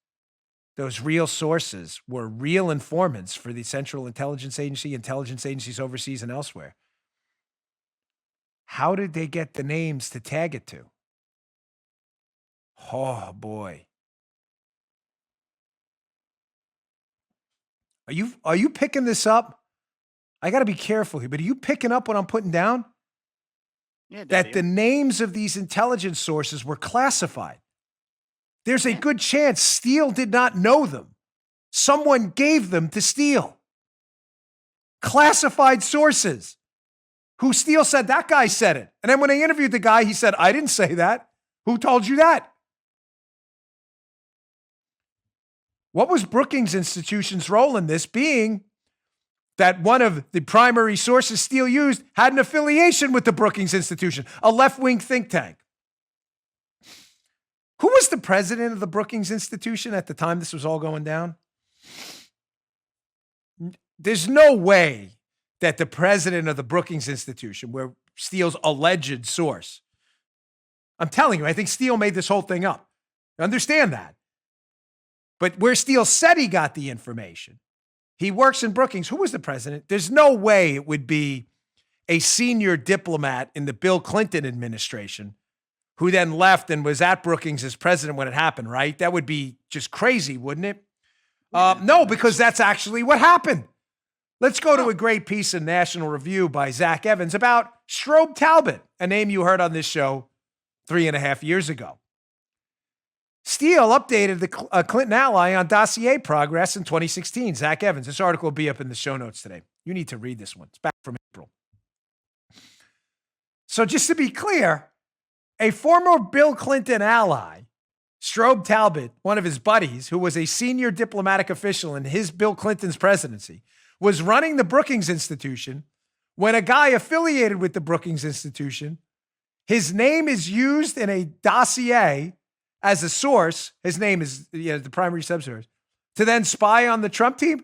Those real sources were real informants for the Central Intelligence Agency, intelligence agencies overseas and elsewhere. How did they get the names to tag it to? Oh, boy. Are you picking this up? I got to be careful here, but are you picking up what I'm putting down? Yeah, that the names of these intelligence sources were classified. There's a good chance Steele did not know them. Someone gave them to Steele. Classified sources who Steele said, that guy said it. And then when they interviewed the guy, he said, I didn't say that. Who told you that? What was Brookings Institution's role in this, being that one of the primary sources Steele used had an affiliation with the Brookings Institution, a left-wing think tank? Who was the president of the Brookings Institution at the time this was all going down? There's no way that the president of the Brookings Institution, where Steele's alleged source, I'm telling you, I think Steele made this whole thing up. Understand that. But where Steele said he got the information, he works in Brookings. Who was the president? There's no way it would be a senior diplomat in the Bill Clinton administration who then left and was at Brookings as president when it happened, right? That would be just crazy, wouldn't it? No, because that's actually what happened. Let's go to a great piece in National Review by Zach Evans about Strobe Talbott, a name you heard on this show 3.5 years ago. Steele updated the Clinton ally on dossier progress in 2016. Zach Evans. This article will be up in the show notes today. You need to read this one. It's back from April. So just to be clear, a former Bill Clinton ally, Strobe Talbot, one of his buddies, who was a senior diplomatic official in Bill Clinton's presidency, was running the Brookings Institution when a guy affiliated with the Brookings Institution, his name is used in a dossier as a source. His name is the primary subsource to then spy on the Trump team.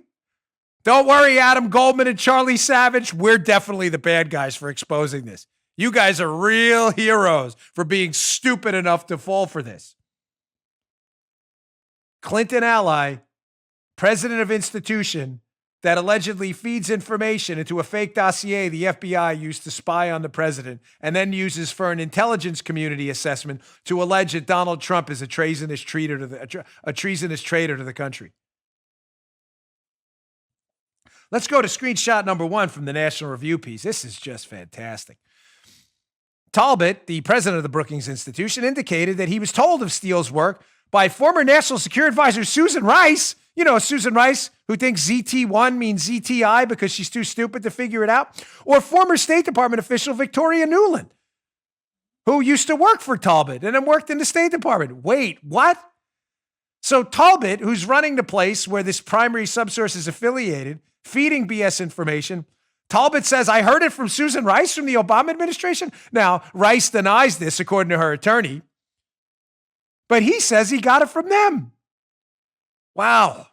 Don't worry, Adam Goldman and Charlie Savage. We're definitely the bad guys for exposing this. You guys are real heroes for being stupid enough to fall for this. Clinton ally, president of institution that allegedly feeds information into a fake dossier the FBI used to spy on the president and then uses for an intelligence community assessment to allege that Donald Trump is a treasonous traitor to the country. Let's go to screenshot number 1 from the National Review piece. This is just fantastic. Talbot, the president of the Brookings Institution, indicated that he was told of Steele's work by former National Security Advisor Susan Rice. You know, Susan Rice, who thinks ZT1 means ZTI because she's too stupid to figure it out. Or former State Department official Victoria Nuland, who used to work for Talbot and then worked in the State Department. Wait, what? So Talbot, who's running the place where this primary subsource is affiliated, feeding BS information, Talbot says, I heard it from Susan Rice from the Obama administration. Now, Rice denies this, according to her attorney, but he says he got it from them. Wow.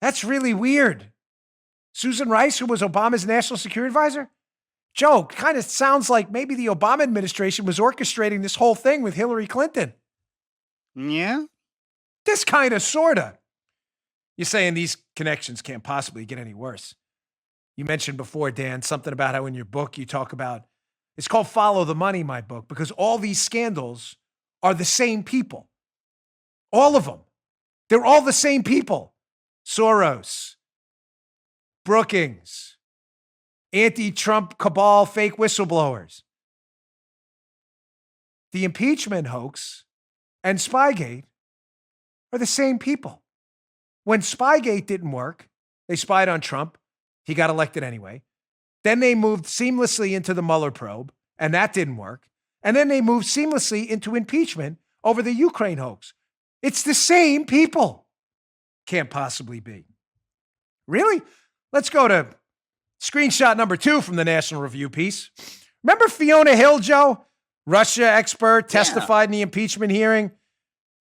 That's really weird. Susan Rice, who was Obama's national security advisor? Joe, kind of sounds like maybe the Obama administration was orchestrating this whole thing with Hillary Clinton. Yeah? This kind of, sort of. You're saying these connections can't possibly get any worse. You mentioned before, Dan, something about how in your book you talk about, it's called Follow the Money, my book, because all these scandals are the same people. All of them. They're all the same people. Soros, Brookings, anti-Trump cabal fake whistleblowers. The impeachment hoax and Spygate are the same people. When Spygate didn't work, they spied on Trump. He got elected anyway. Then they moved seamlessly into the Mueller probe, and that didn't work. And then they moved seamlessly into impeachment over the Ukraine hoax. It's the same people. Can't possibly be. Really? Let's go to screenshot number 2 from the National Review piece. Remember Fiona Hill, Joe? Russia expert, testified in the impeachment hearing.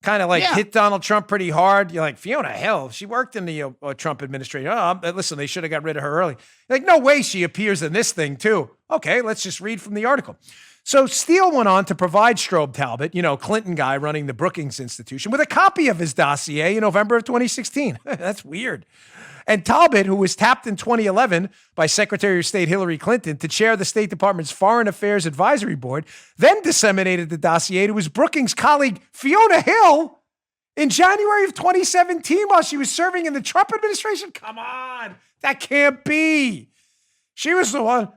Kind of hit Donald Trump pretty hard. You're like, Fiona Hill, she worked in the Trump administration. Listen, they should have got rid of her early. Like, no way she appears in this thing too. Okay, let's just read from the article. So Steele went on to provide Strobe Talbot, Clinton guy running the Brookings Institution, with a copy of his dossier in November of 2016. That's weird. And Talbot, who was tapped in 2011 by Secretary of State Hillary Clinton to chair the State Department's Foreign Affairs Advisory Board, then disseminated the dossier to his Brookings colleague, Fiona Hill, in January of 2017 while she was serving in the Trump administration. Come on, that can't be. She was the one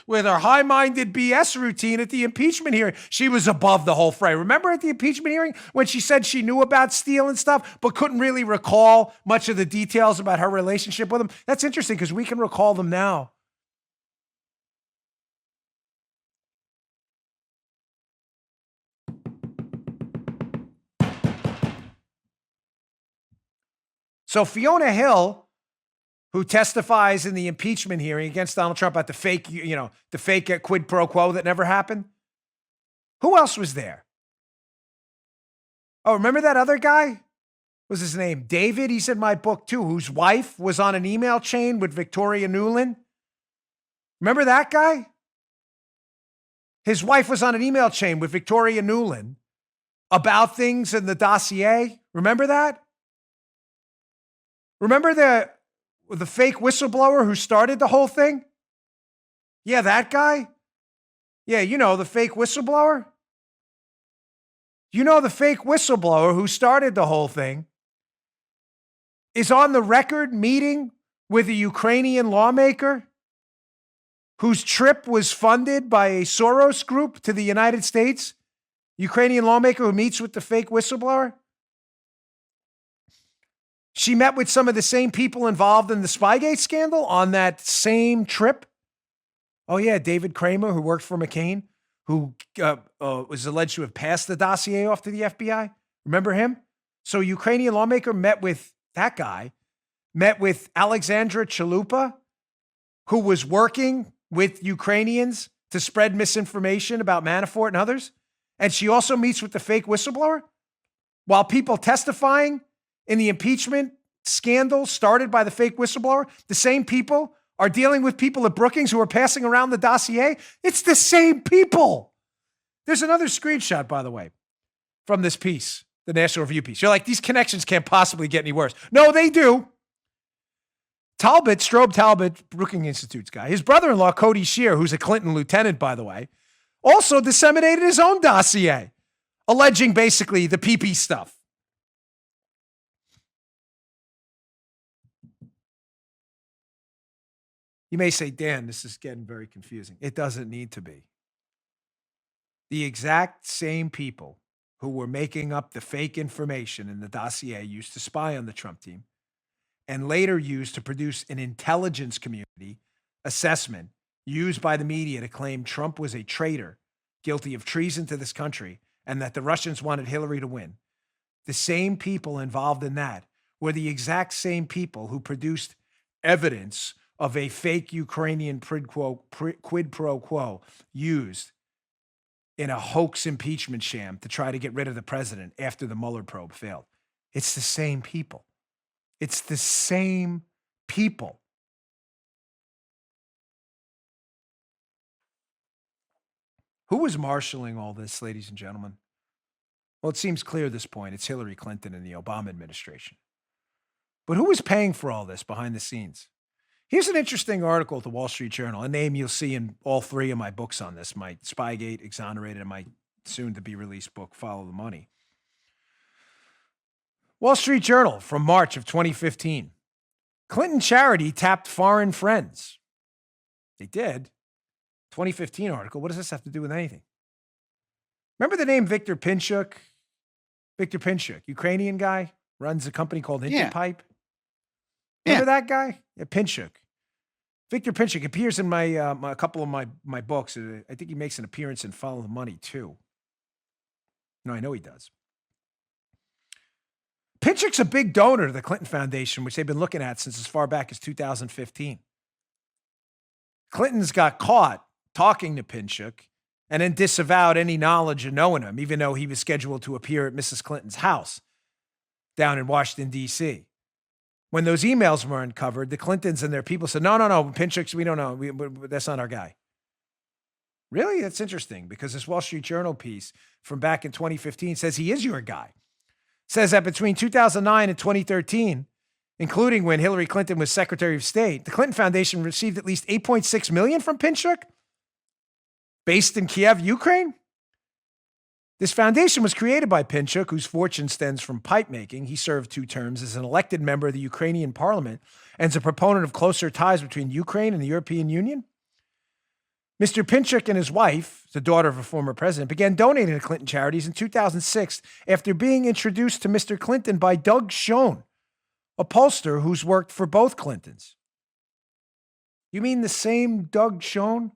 with her high-minded BS routine at the impeachment hearing. She was above the whole fray. Remember at the impeachment hearing when she said she knew about Steele and stuff, but couldn't really recall much of the details about her relationship with him? That's interesting because we can recall them now. So Fiona Hill, who testifies in the impeachment hearing against Donald Trump about the fake quid pro quo that never happened. Who else was there? Oh, remember that other guy? What was his name? David, he's in my book too, whose wife was on an email chain with Victoria Nuland. Remember that guy? His wife was on an email chain with Victoria Nuland about things in the dossier. Remember that? Remember the fake whistleblower who started the whole thing? Yeah, that guy? Yeah, the fake whistleblower? The fake whistleblower who started the whole thing is on the record meeting with a Ukrainian lawmaker whose trip was funded by a Soros group to the United States Ukrainian lawmaker who meets with the fake whistleblower? She met with some of the same people involved in the Spygate scandal on that same trip. Oh, yeah, David Kramer, who worked for McCain, who was alleged to have passed the dossier off to the FBI. Remember him? So Ukrainian lawmaker met with that guy, met with Alexandra Chalupa, who was working with Ukrainians to spread misinformation about Manafort and others. And she also meets with the fake whistleblower while people testifying in the impeachment scandal started by the fake whistleblower. The same people are dealing with people at Brookings who are passing around the dossier. It's the same people. There's another screenshot, by the way, from this piece, the National Review piece. You're like, these connections can't possibly get any worse. No, they do. Strobe Talbot, Brookings Institute's guy, his brother-in-law, Cody Shear, who's a Clinton lieutenant, by the way, also disseminated his own dossier, alleging basically the PP stuff. You may say, Dan, this is getting very confusing. It doesn't need to be. The exact same people who were making up the fake information in the dossier used to spy on the Trump team and later used to produce an intelligence community assessment used by the media to claim Trump was a traitor, guilty of treason to this country, and that the Russians wanted Hillary to win. The same people involved in that were the exact same people who produced evidence of a fake Ukrainian quid pro quo used in a hoax impeachment sham to try to get rid of the president after the Mueller probe failed. It's the same people. It's the same people. Who was marshaling all this, ladies and gentlemen? Well, it seems clear at this point it's Hillary Clinton and the Obama administration. But who was paying for all this behind the scenes? Here's an interesting article at the Wall Street Journal, a name you'll see in all three of my books on this, my Spygate, Exonerated, and my soon-to-be-released book, Follow the Money. Wall Street Journal from March of 2015. Clinton charity tapped foreign friends. They did. 2015 article. What does this have to do with anything? Remember the name Victor Pinchuk? Victor Pinchuk, Ukrainian guy, runs a company called Interpipe. Remember that guy? Yeah, Pinchuk. Victor Pinchuk appears in a couple of my books. I think he makes an appearance in Follow the Money, too. No, I know he does. Pinchuk's a big donor to the Clinton Foundation, which they've been looking at since as far back as 2015. Clinton's got caught talking to Pinchuk and then disavowed any knowledge of knowing him, even though he was scheduled to appear at Mrs. Clinton's house down in Washington, D.C. When those emails were uncovered, the Clintons and their people said, no, Pinchuk, we don't know. That's not our guy. Really? That's interesting because this Wall Street Journal piece from back in 2015 says he is your guy. Says that between 2009 and 2013, including when Hillary Clinton was Secretary of State, the Clinton Foundation received at least $8.6 million from Pinchuk, based in Kiev, Ukraine. This foundation was created by Pinchuk, whose fortune stems from pipe making. He served 2 terms as an elected member of the Ukrainian parliament and is a proponent of closer ties between Ukraine and the European Union. Mr. Pinchuk and his wife, the daughter of a former president, began donating to Clinton charities in 2006 after being introduced to Mr. Clinton by Doug Schoen, a pollster who's worked for both Clintons. You mean the same Doug Schoen,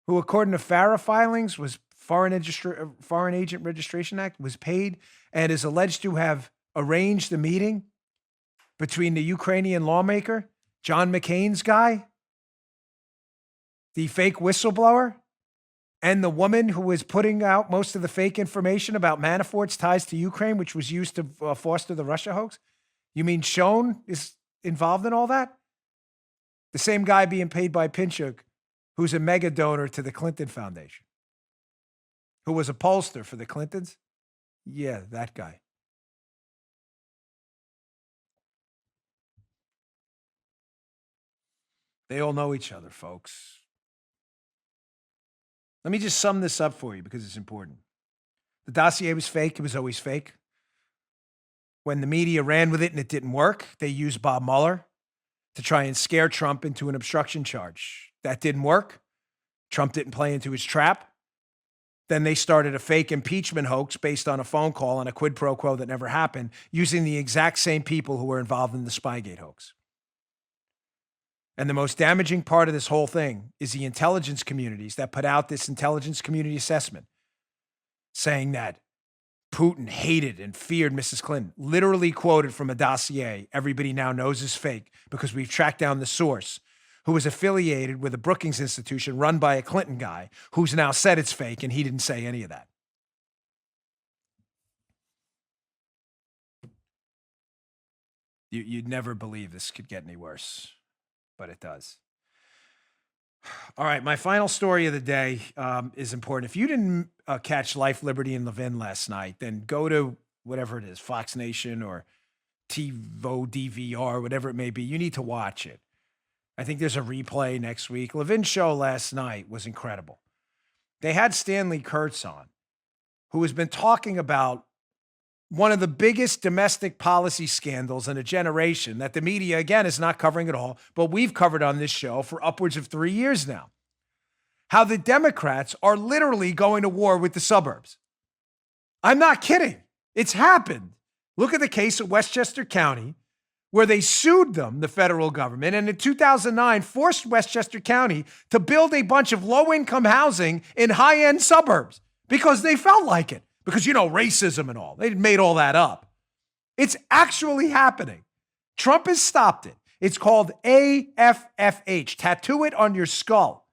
who, according to FARA filings, was Foreign Agent Registration Act, was paid and is alleged to have arranged a meeting between the Ukrainian lawmaker, John McCain's guy, the fake whistleblower, and the woman who was putting out most of the fake information about Manafort's ties to Ukraine, which was used to foster the Russia hoax? You mean Schoen is involved in all that? The same guy being paid by Pinchuk, who's a mega donor to the Clinton Foundation, who was a pollster for the Clintons? Yeah, that guy. They all know each other, folks. Let me just sum this up for you because it's important. The dossier was fake. It was always fake. When the media ran with it and it didn't work, they used Bob Mueller to try and scare Trump into an obstruction charge. That didn't work. Trump didn't play into his trap. Then they started a fake impeachment hoax based on a phone call and a quid pro quo that never happened, using the exact same people who were involved in the Spygate hoax. And the most damaging part of this whole thing is the intelligence communities that put out this intelligence community assessment saying that Putin hated and feared Mrs. Clinton, literally quoted from a dossier everybody now knows is fake because we've tracked down the source, who was affiliated with a Brookings Institution run by a Clinton guy who's now said it's fake, and he didn't say any of that. You'd never believe this could get any worse, but it does. All right, my final story of the day is important. If you didn't catch Life, Liberty, and Levin last night, then go to whatever it is, Fox Nation or TiVo, DVR, whatever it may be. You need to watch it. I think there's a replay next week. Levin's show last night was incredible. They had Stanley Kurtz on, who has been talking about one of the biggest domestic policy scandals in a generation that the media, again, is not covering at all, but we've covered on this show for upwards of 3 years now. How the Democrats are literally going to war with the suburbs. I'm not kidding. It's happened. Look at the case of Westchester County, where they sued them, the federal government, and in 2009 forced Westchester County to build a bunch of low-income housing in high-end suburbs because they felt like it. Because, racism and all. They made all that up. It's actually happening. Trump has stopped it. It's called AFFH. Tattoo it on your skull.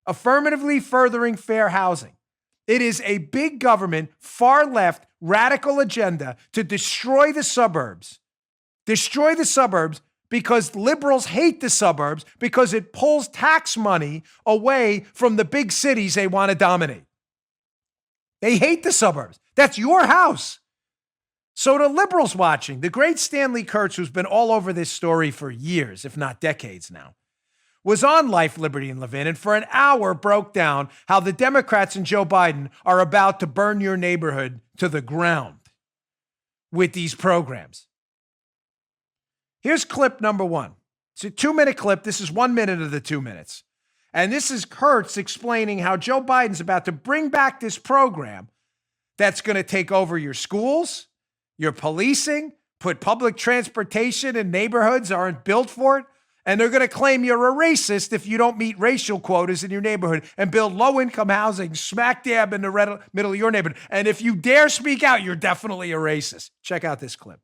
Affirmatively Furthering Fair Housing. It is a big government, far-left, radical agenda to destroy the suburbs. Destroy the suburbs because liberals hate the suburbs because it pulls tax money away from the big cities they want to dominate. They hate the suburbs. That's your house. So to liberals watching, the great Stanley Kurtz, who's been all over this story for years, if not decades now, was on Life, Liberty, and Levin, and for an hour broke down how the Democrats and Joe Biden are about to burn your neighborhood to the ground with these programs. Here's clip number one. It's a 2-minute clip. This is 1 minute of the 2 minutes. And this is Kurtz explaining how Joe Biden's about to bring back this program that's going to take over your schools, your policing, put public transportation in neighborhoods that aren't built for it, and they're going to claim you're a racist if you don't meet racial quotas in your neighborhood and build low-income housing smack dab in the middle of your neighborhood. And if you dare speak out, you're definitely a racist. Check out this clip.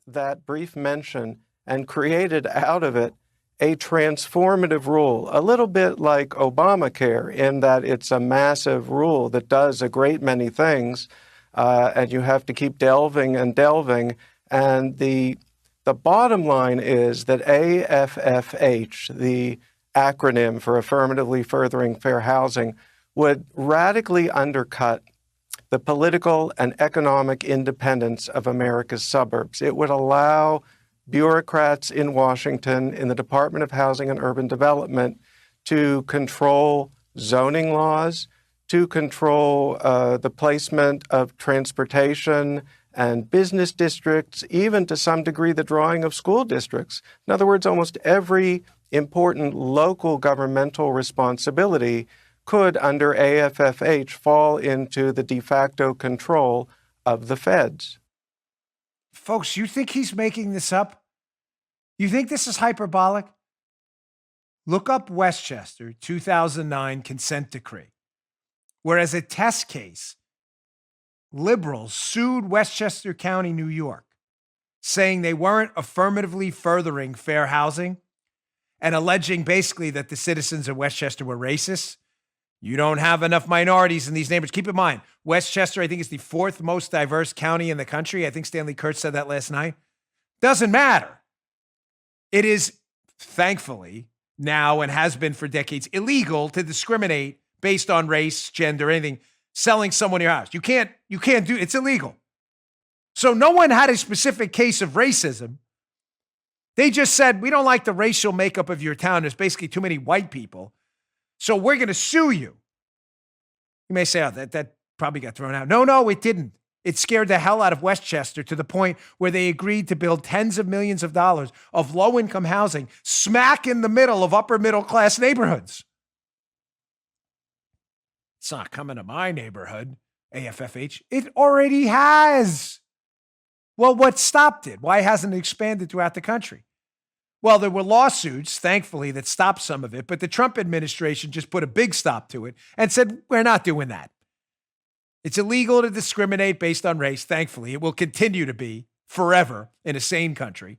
That brief mention and created out of it a transformative rule, a little bit like Obamacare in that it's a massive rule that does a great many things, and you have to keep delving and delving. And the bottom line is that AFFH, the acronym for Affirmatively Furthering Fair Housing, would radically undercut the political and economic independence of America's suburbs. It would allow bureaucrats in Washington, in the Department of Housing and Urban Development, to control zoning laws, to control the placement of transportation and business districts, even to some degree the drawing of school districts. In other words, almost every important local governmental responsibility could, under AFFH, fall into the de facto control of the feds. Folks, you think he's making this up? You think this is hyperbolic? Look up Westchester 2009 consent decree, where as a test case, liberals sued Westchester County, New York, saying they weren't affirmatively furthering fair housing and alleging basically that the citizens of Westchester were racist. You don't have enough minorities in these neighborhoods. Keep in mind, Westchester, I think, is the 4th most diverse county in the country. I think Stanley Kurtz said that last night. Doesn't matter. It is, thankfully, now and has been for decades, illegal to discriminate based on race, gender, anything, selling someone your house. You can't do, it's illegal. So no one had a specific case of racism. They just said, we don't like the racial makeup of your town. There's basically too many white people. So we're going to sue you. You may say, oh, that probably got thrown out. No, it didn't. It scared the hell out of Westchester to the point where they agreed to build tens of millions of dollars of low-income housing smack in the middle of upper middle-class neighborhoods. It's not coming to my neighborhood, AFFH. It already has. Well, what stopped it? Why hasn't it expanded throughout the country? Well, there were lawsuits, thankfully, that stopped some of it, but the Trump administration just put a big stop to it and said, we're not doing that. It's illegal to discriminate based on race, thankfully. It will continue to be forever in a sane country.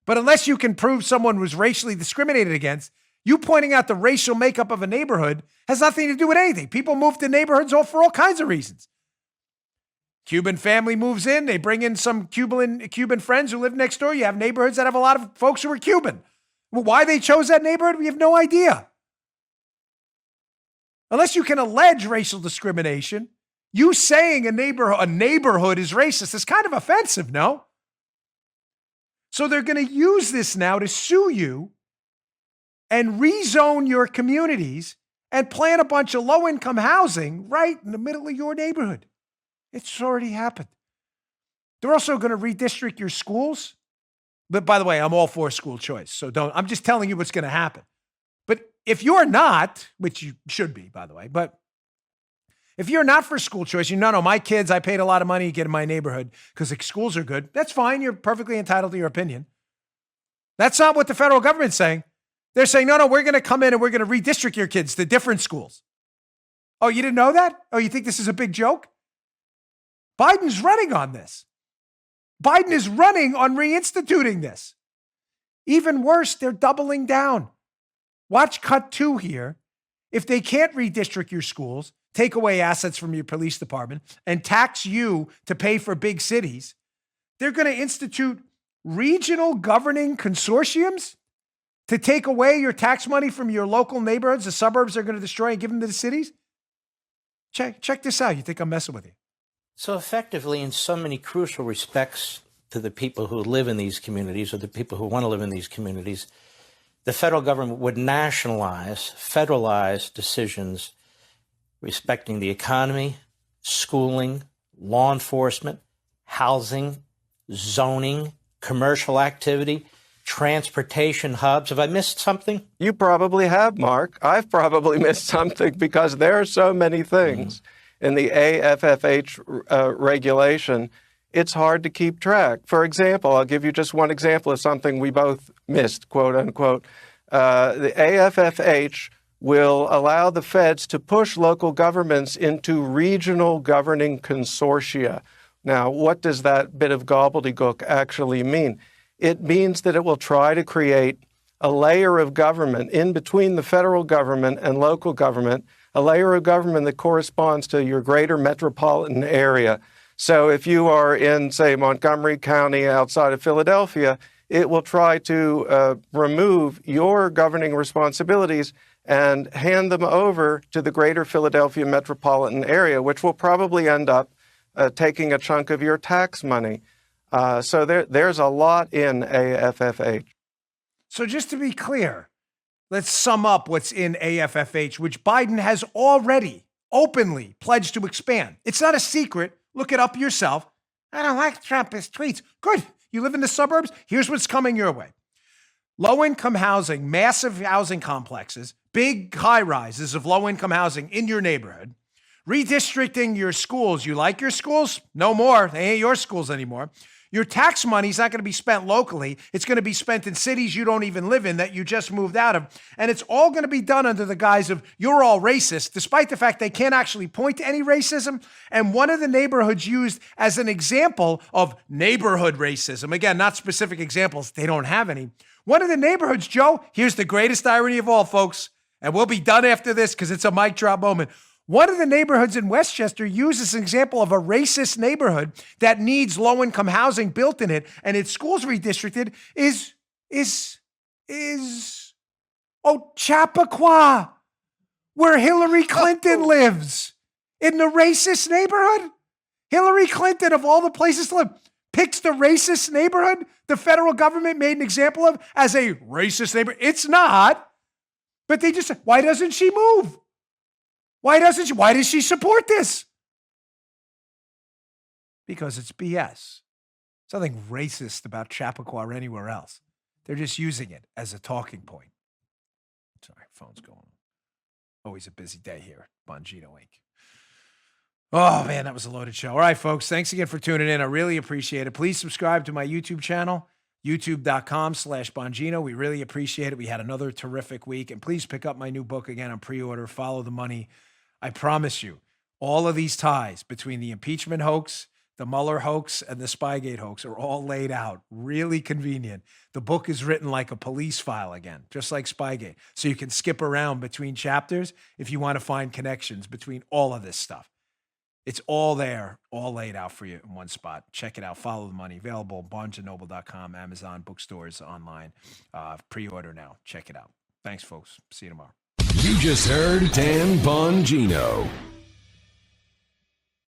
But unless you can prove someone was racially discriminated against, you pointing out the racial makeup of a neighborhood has nothing to do with anything. People move to neighborhoods for all kinds of reasons. Cuban family moves in. They bring in some Cuban friends who live next door. You have neighborhoods that have a lot of folks who are Cuban. Well, why they chose that neighborhood, we have no idea. Unless you can allege racial discrimination, you saying a neighborhood is racist is kind of offensive, no? So they're going to use this now to sue you and rezone your communities and plant a bunch of low-income housing right in the middle of your neighborhood. It's already happened. They're also going to redistrict your schools. But by the way, I'm all for school choice. So I'm just telling you what's going to happen. But if you're not, which you should be, by the way, but if you're not for school choice, no, my kids, I paid a lot of money to get in my neighborhood because the schools are good. That's fine. You're perfectly entitled to your opinion. That's not what the federal government's saying. They're saying, no, we're going to come in and we're going to redistrict your kids to different schools. Oh, you didn't know that? Oh, you think this is a big joke? Biden's running on this. Biden is running on reinstituting this. Even worse, they're doubling down. Watch cut 2 here. If they can't redistrict your schools, take away assets from your police department, and tax you to pay for big cities, they're going to institute regional governing consortiums to take away your tax money from your local neighborhoods. The suburbs are going to destroy and give them to the cities. Check this out. You think I'm messing with you? So effectively, in so many crucial respects to the people who live in these communities or the people who want to live in these communities, the federal government would nationalize, federalize decisions respecting the economy, schooling, law enforcement, housing, zoning, commercial activity, transportation hubs. Have I missed something? You probably have, Mark. I've probably missed something because there are so many things in the AFFH regulation. It's hard to keep track. For example, I'll give you just one example of something we both missed, quote unquote. The AFFH will allow the feds to push local governments into regional governing consortia. Now, what does that bit of gobbledygook actually mean? It means that it will try to create a layer of government in between the federal government and local government, a layer of government that corresponds to your greater metropolitan area. So if you are in, say, Montgomery County outside of Philadelphia, it will try to remove your governing responsibilities and hand them over to the greater Philadelphia metropolitan area, which will probably end up taking a chunk of your tax money. So there's a lot in AFFH. So just to be clear, let's sum up what's in AFFH, which Biden has already openly pledged to expand. It's not a secret. Look it up yourself. I don't like Trumpist tweets. Good. You live in the suburbs? Here's what's coming your way. Low-income housing, massive housing complexes, big high-rises of low-income housing in your neighborhood, redistricting your schools. You like your schools? No more. They ain't your schools anymore. Your tax money is not going to be spent locally. It's going to be spent in cities you don't even live in that you just moved out of. And it's all going to be done under the guise of you're all racist, despite the fact they can't actually point to any racism. And one of the neighborhoods used as an example of neighborhood racism, again, not specific examples, they don't have any. One of the neighborhoods, Joe, here's the greatest irony of all, folks, and we'll be done after this because it's a mic drop moment. One of the neighborhoods in Westchester uses an example of a racist neighborhood that needs low-income housing built in it, and its schools redistricted is Chappaqua, where Hillary Clinton lives. In the racist neighborhood? Hillary Clinton, of all the places to live, picks the racist neighborhood the federal government made an example of as a racist neighborhood. It's not. But they just said, why doesn't she move? Why does she support this? Because it's BS. There's nothing racist about Chappaqua or anywhere else. They're just using it as a talking point. Sorry, phone's going on. Always a busy day here at Bongino Inc. Oh, man, that was a loaded show. All right, folks, thanks again for tuning in. I really appreciate it. Please subscribe to my YouTube channel, youtube.com/Bongino. We really appreciate it. We had another terrific week. And please pick up my new book again on pre-order, Follow the Money. I promise you, all of these ties between the impeachment hoax, the Mueller hoax, and the Spygate hoax are all laid out. Really convenient. The book is written like a police file again, just like Spygate. So you can skip around between chapters if you want to find connections between all of this stuff. It's all there, all laid out for you in one spot. Check it out. Follow the Money. Available at barnesandnoble.com, Amazon, bookstores, online. Pre-order now. Check it out. Thanks, folks. See you tomorrow. You just heard Dan Bongino.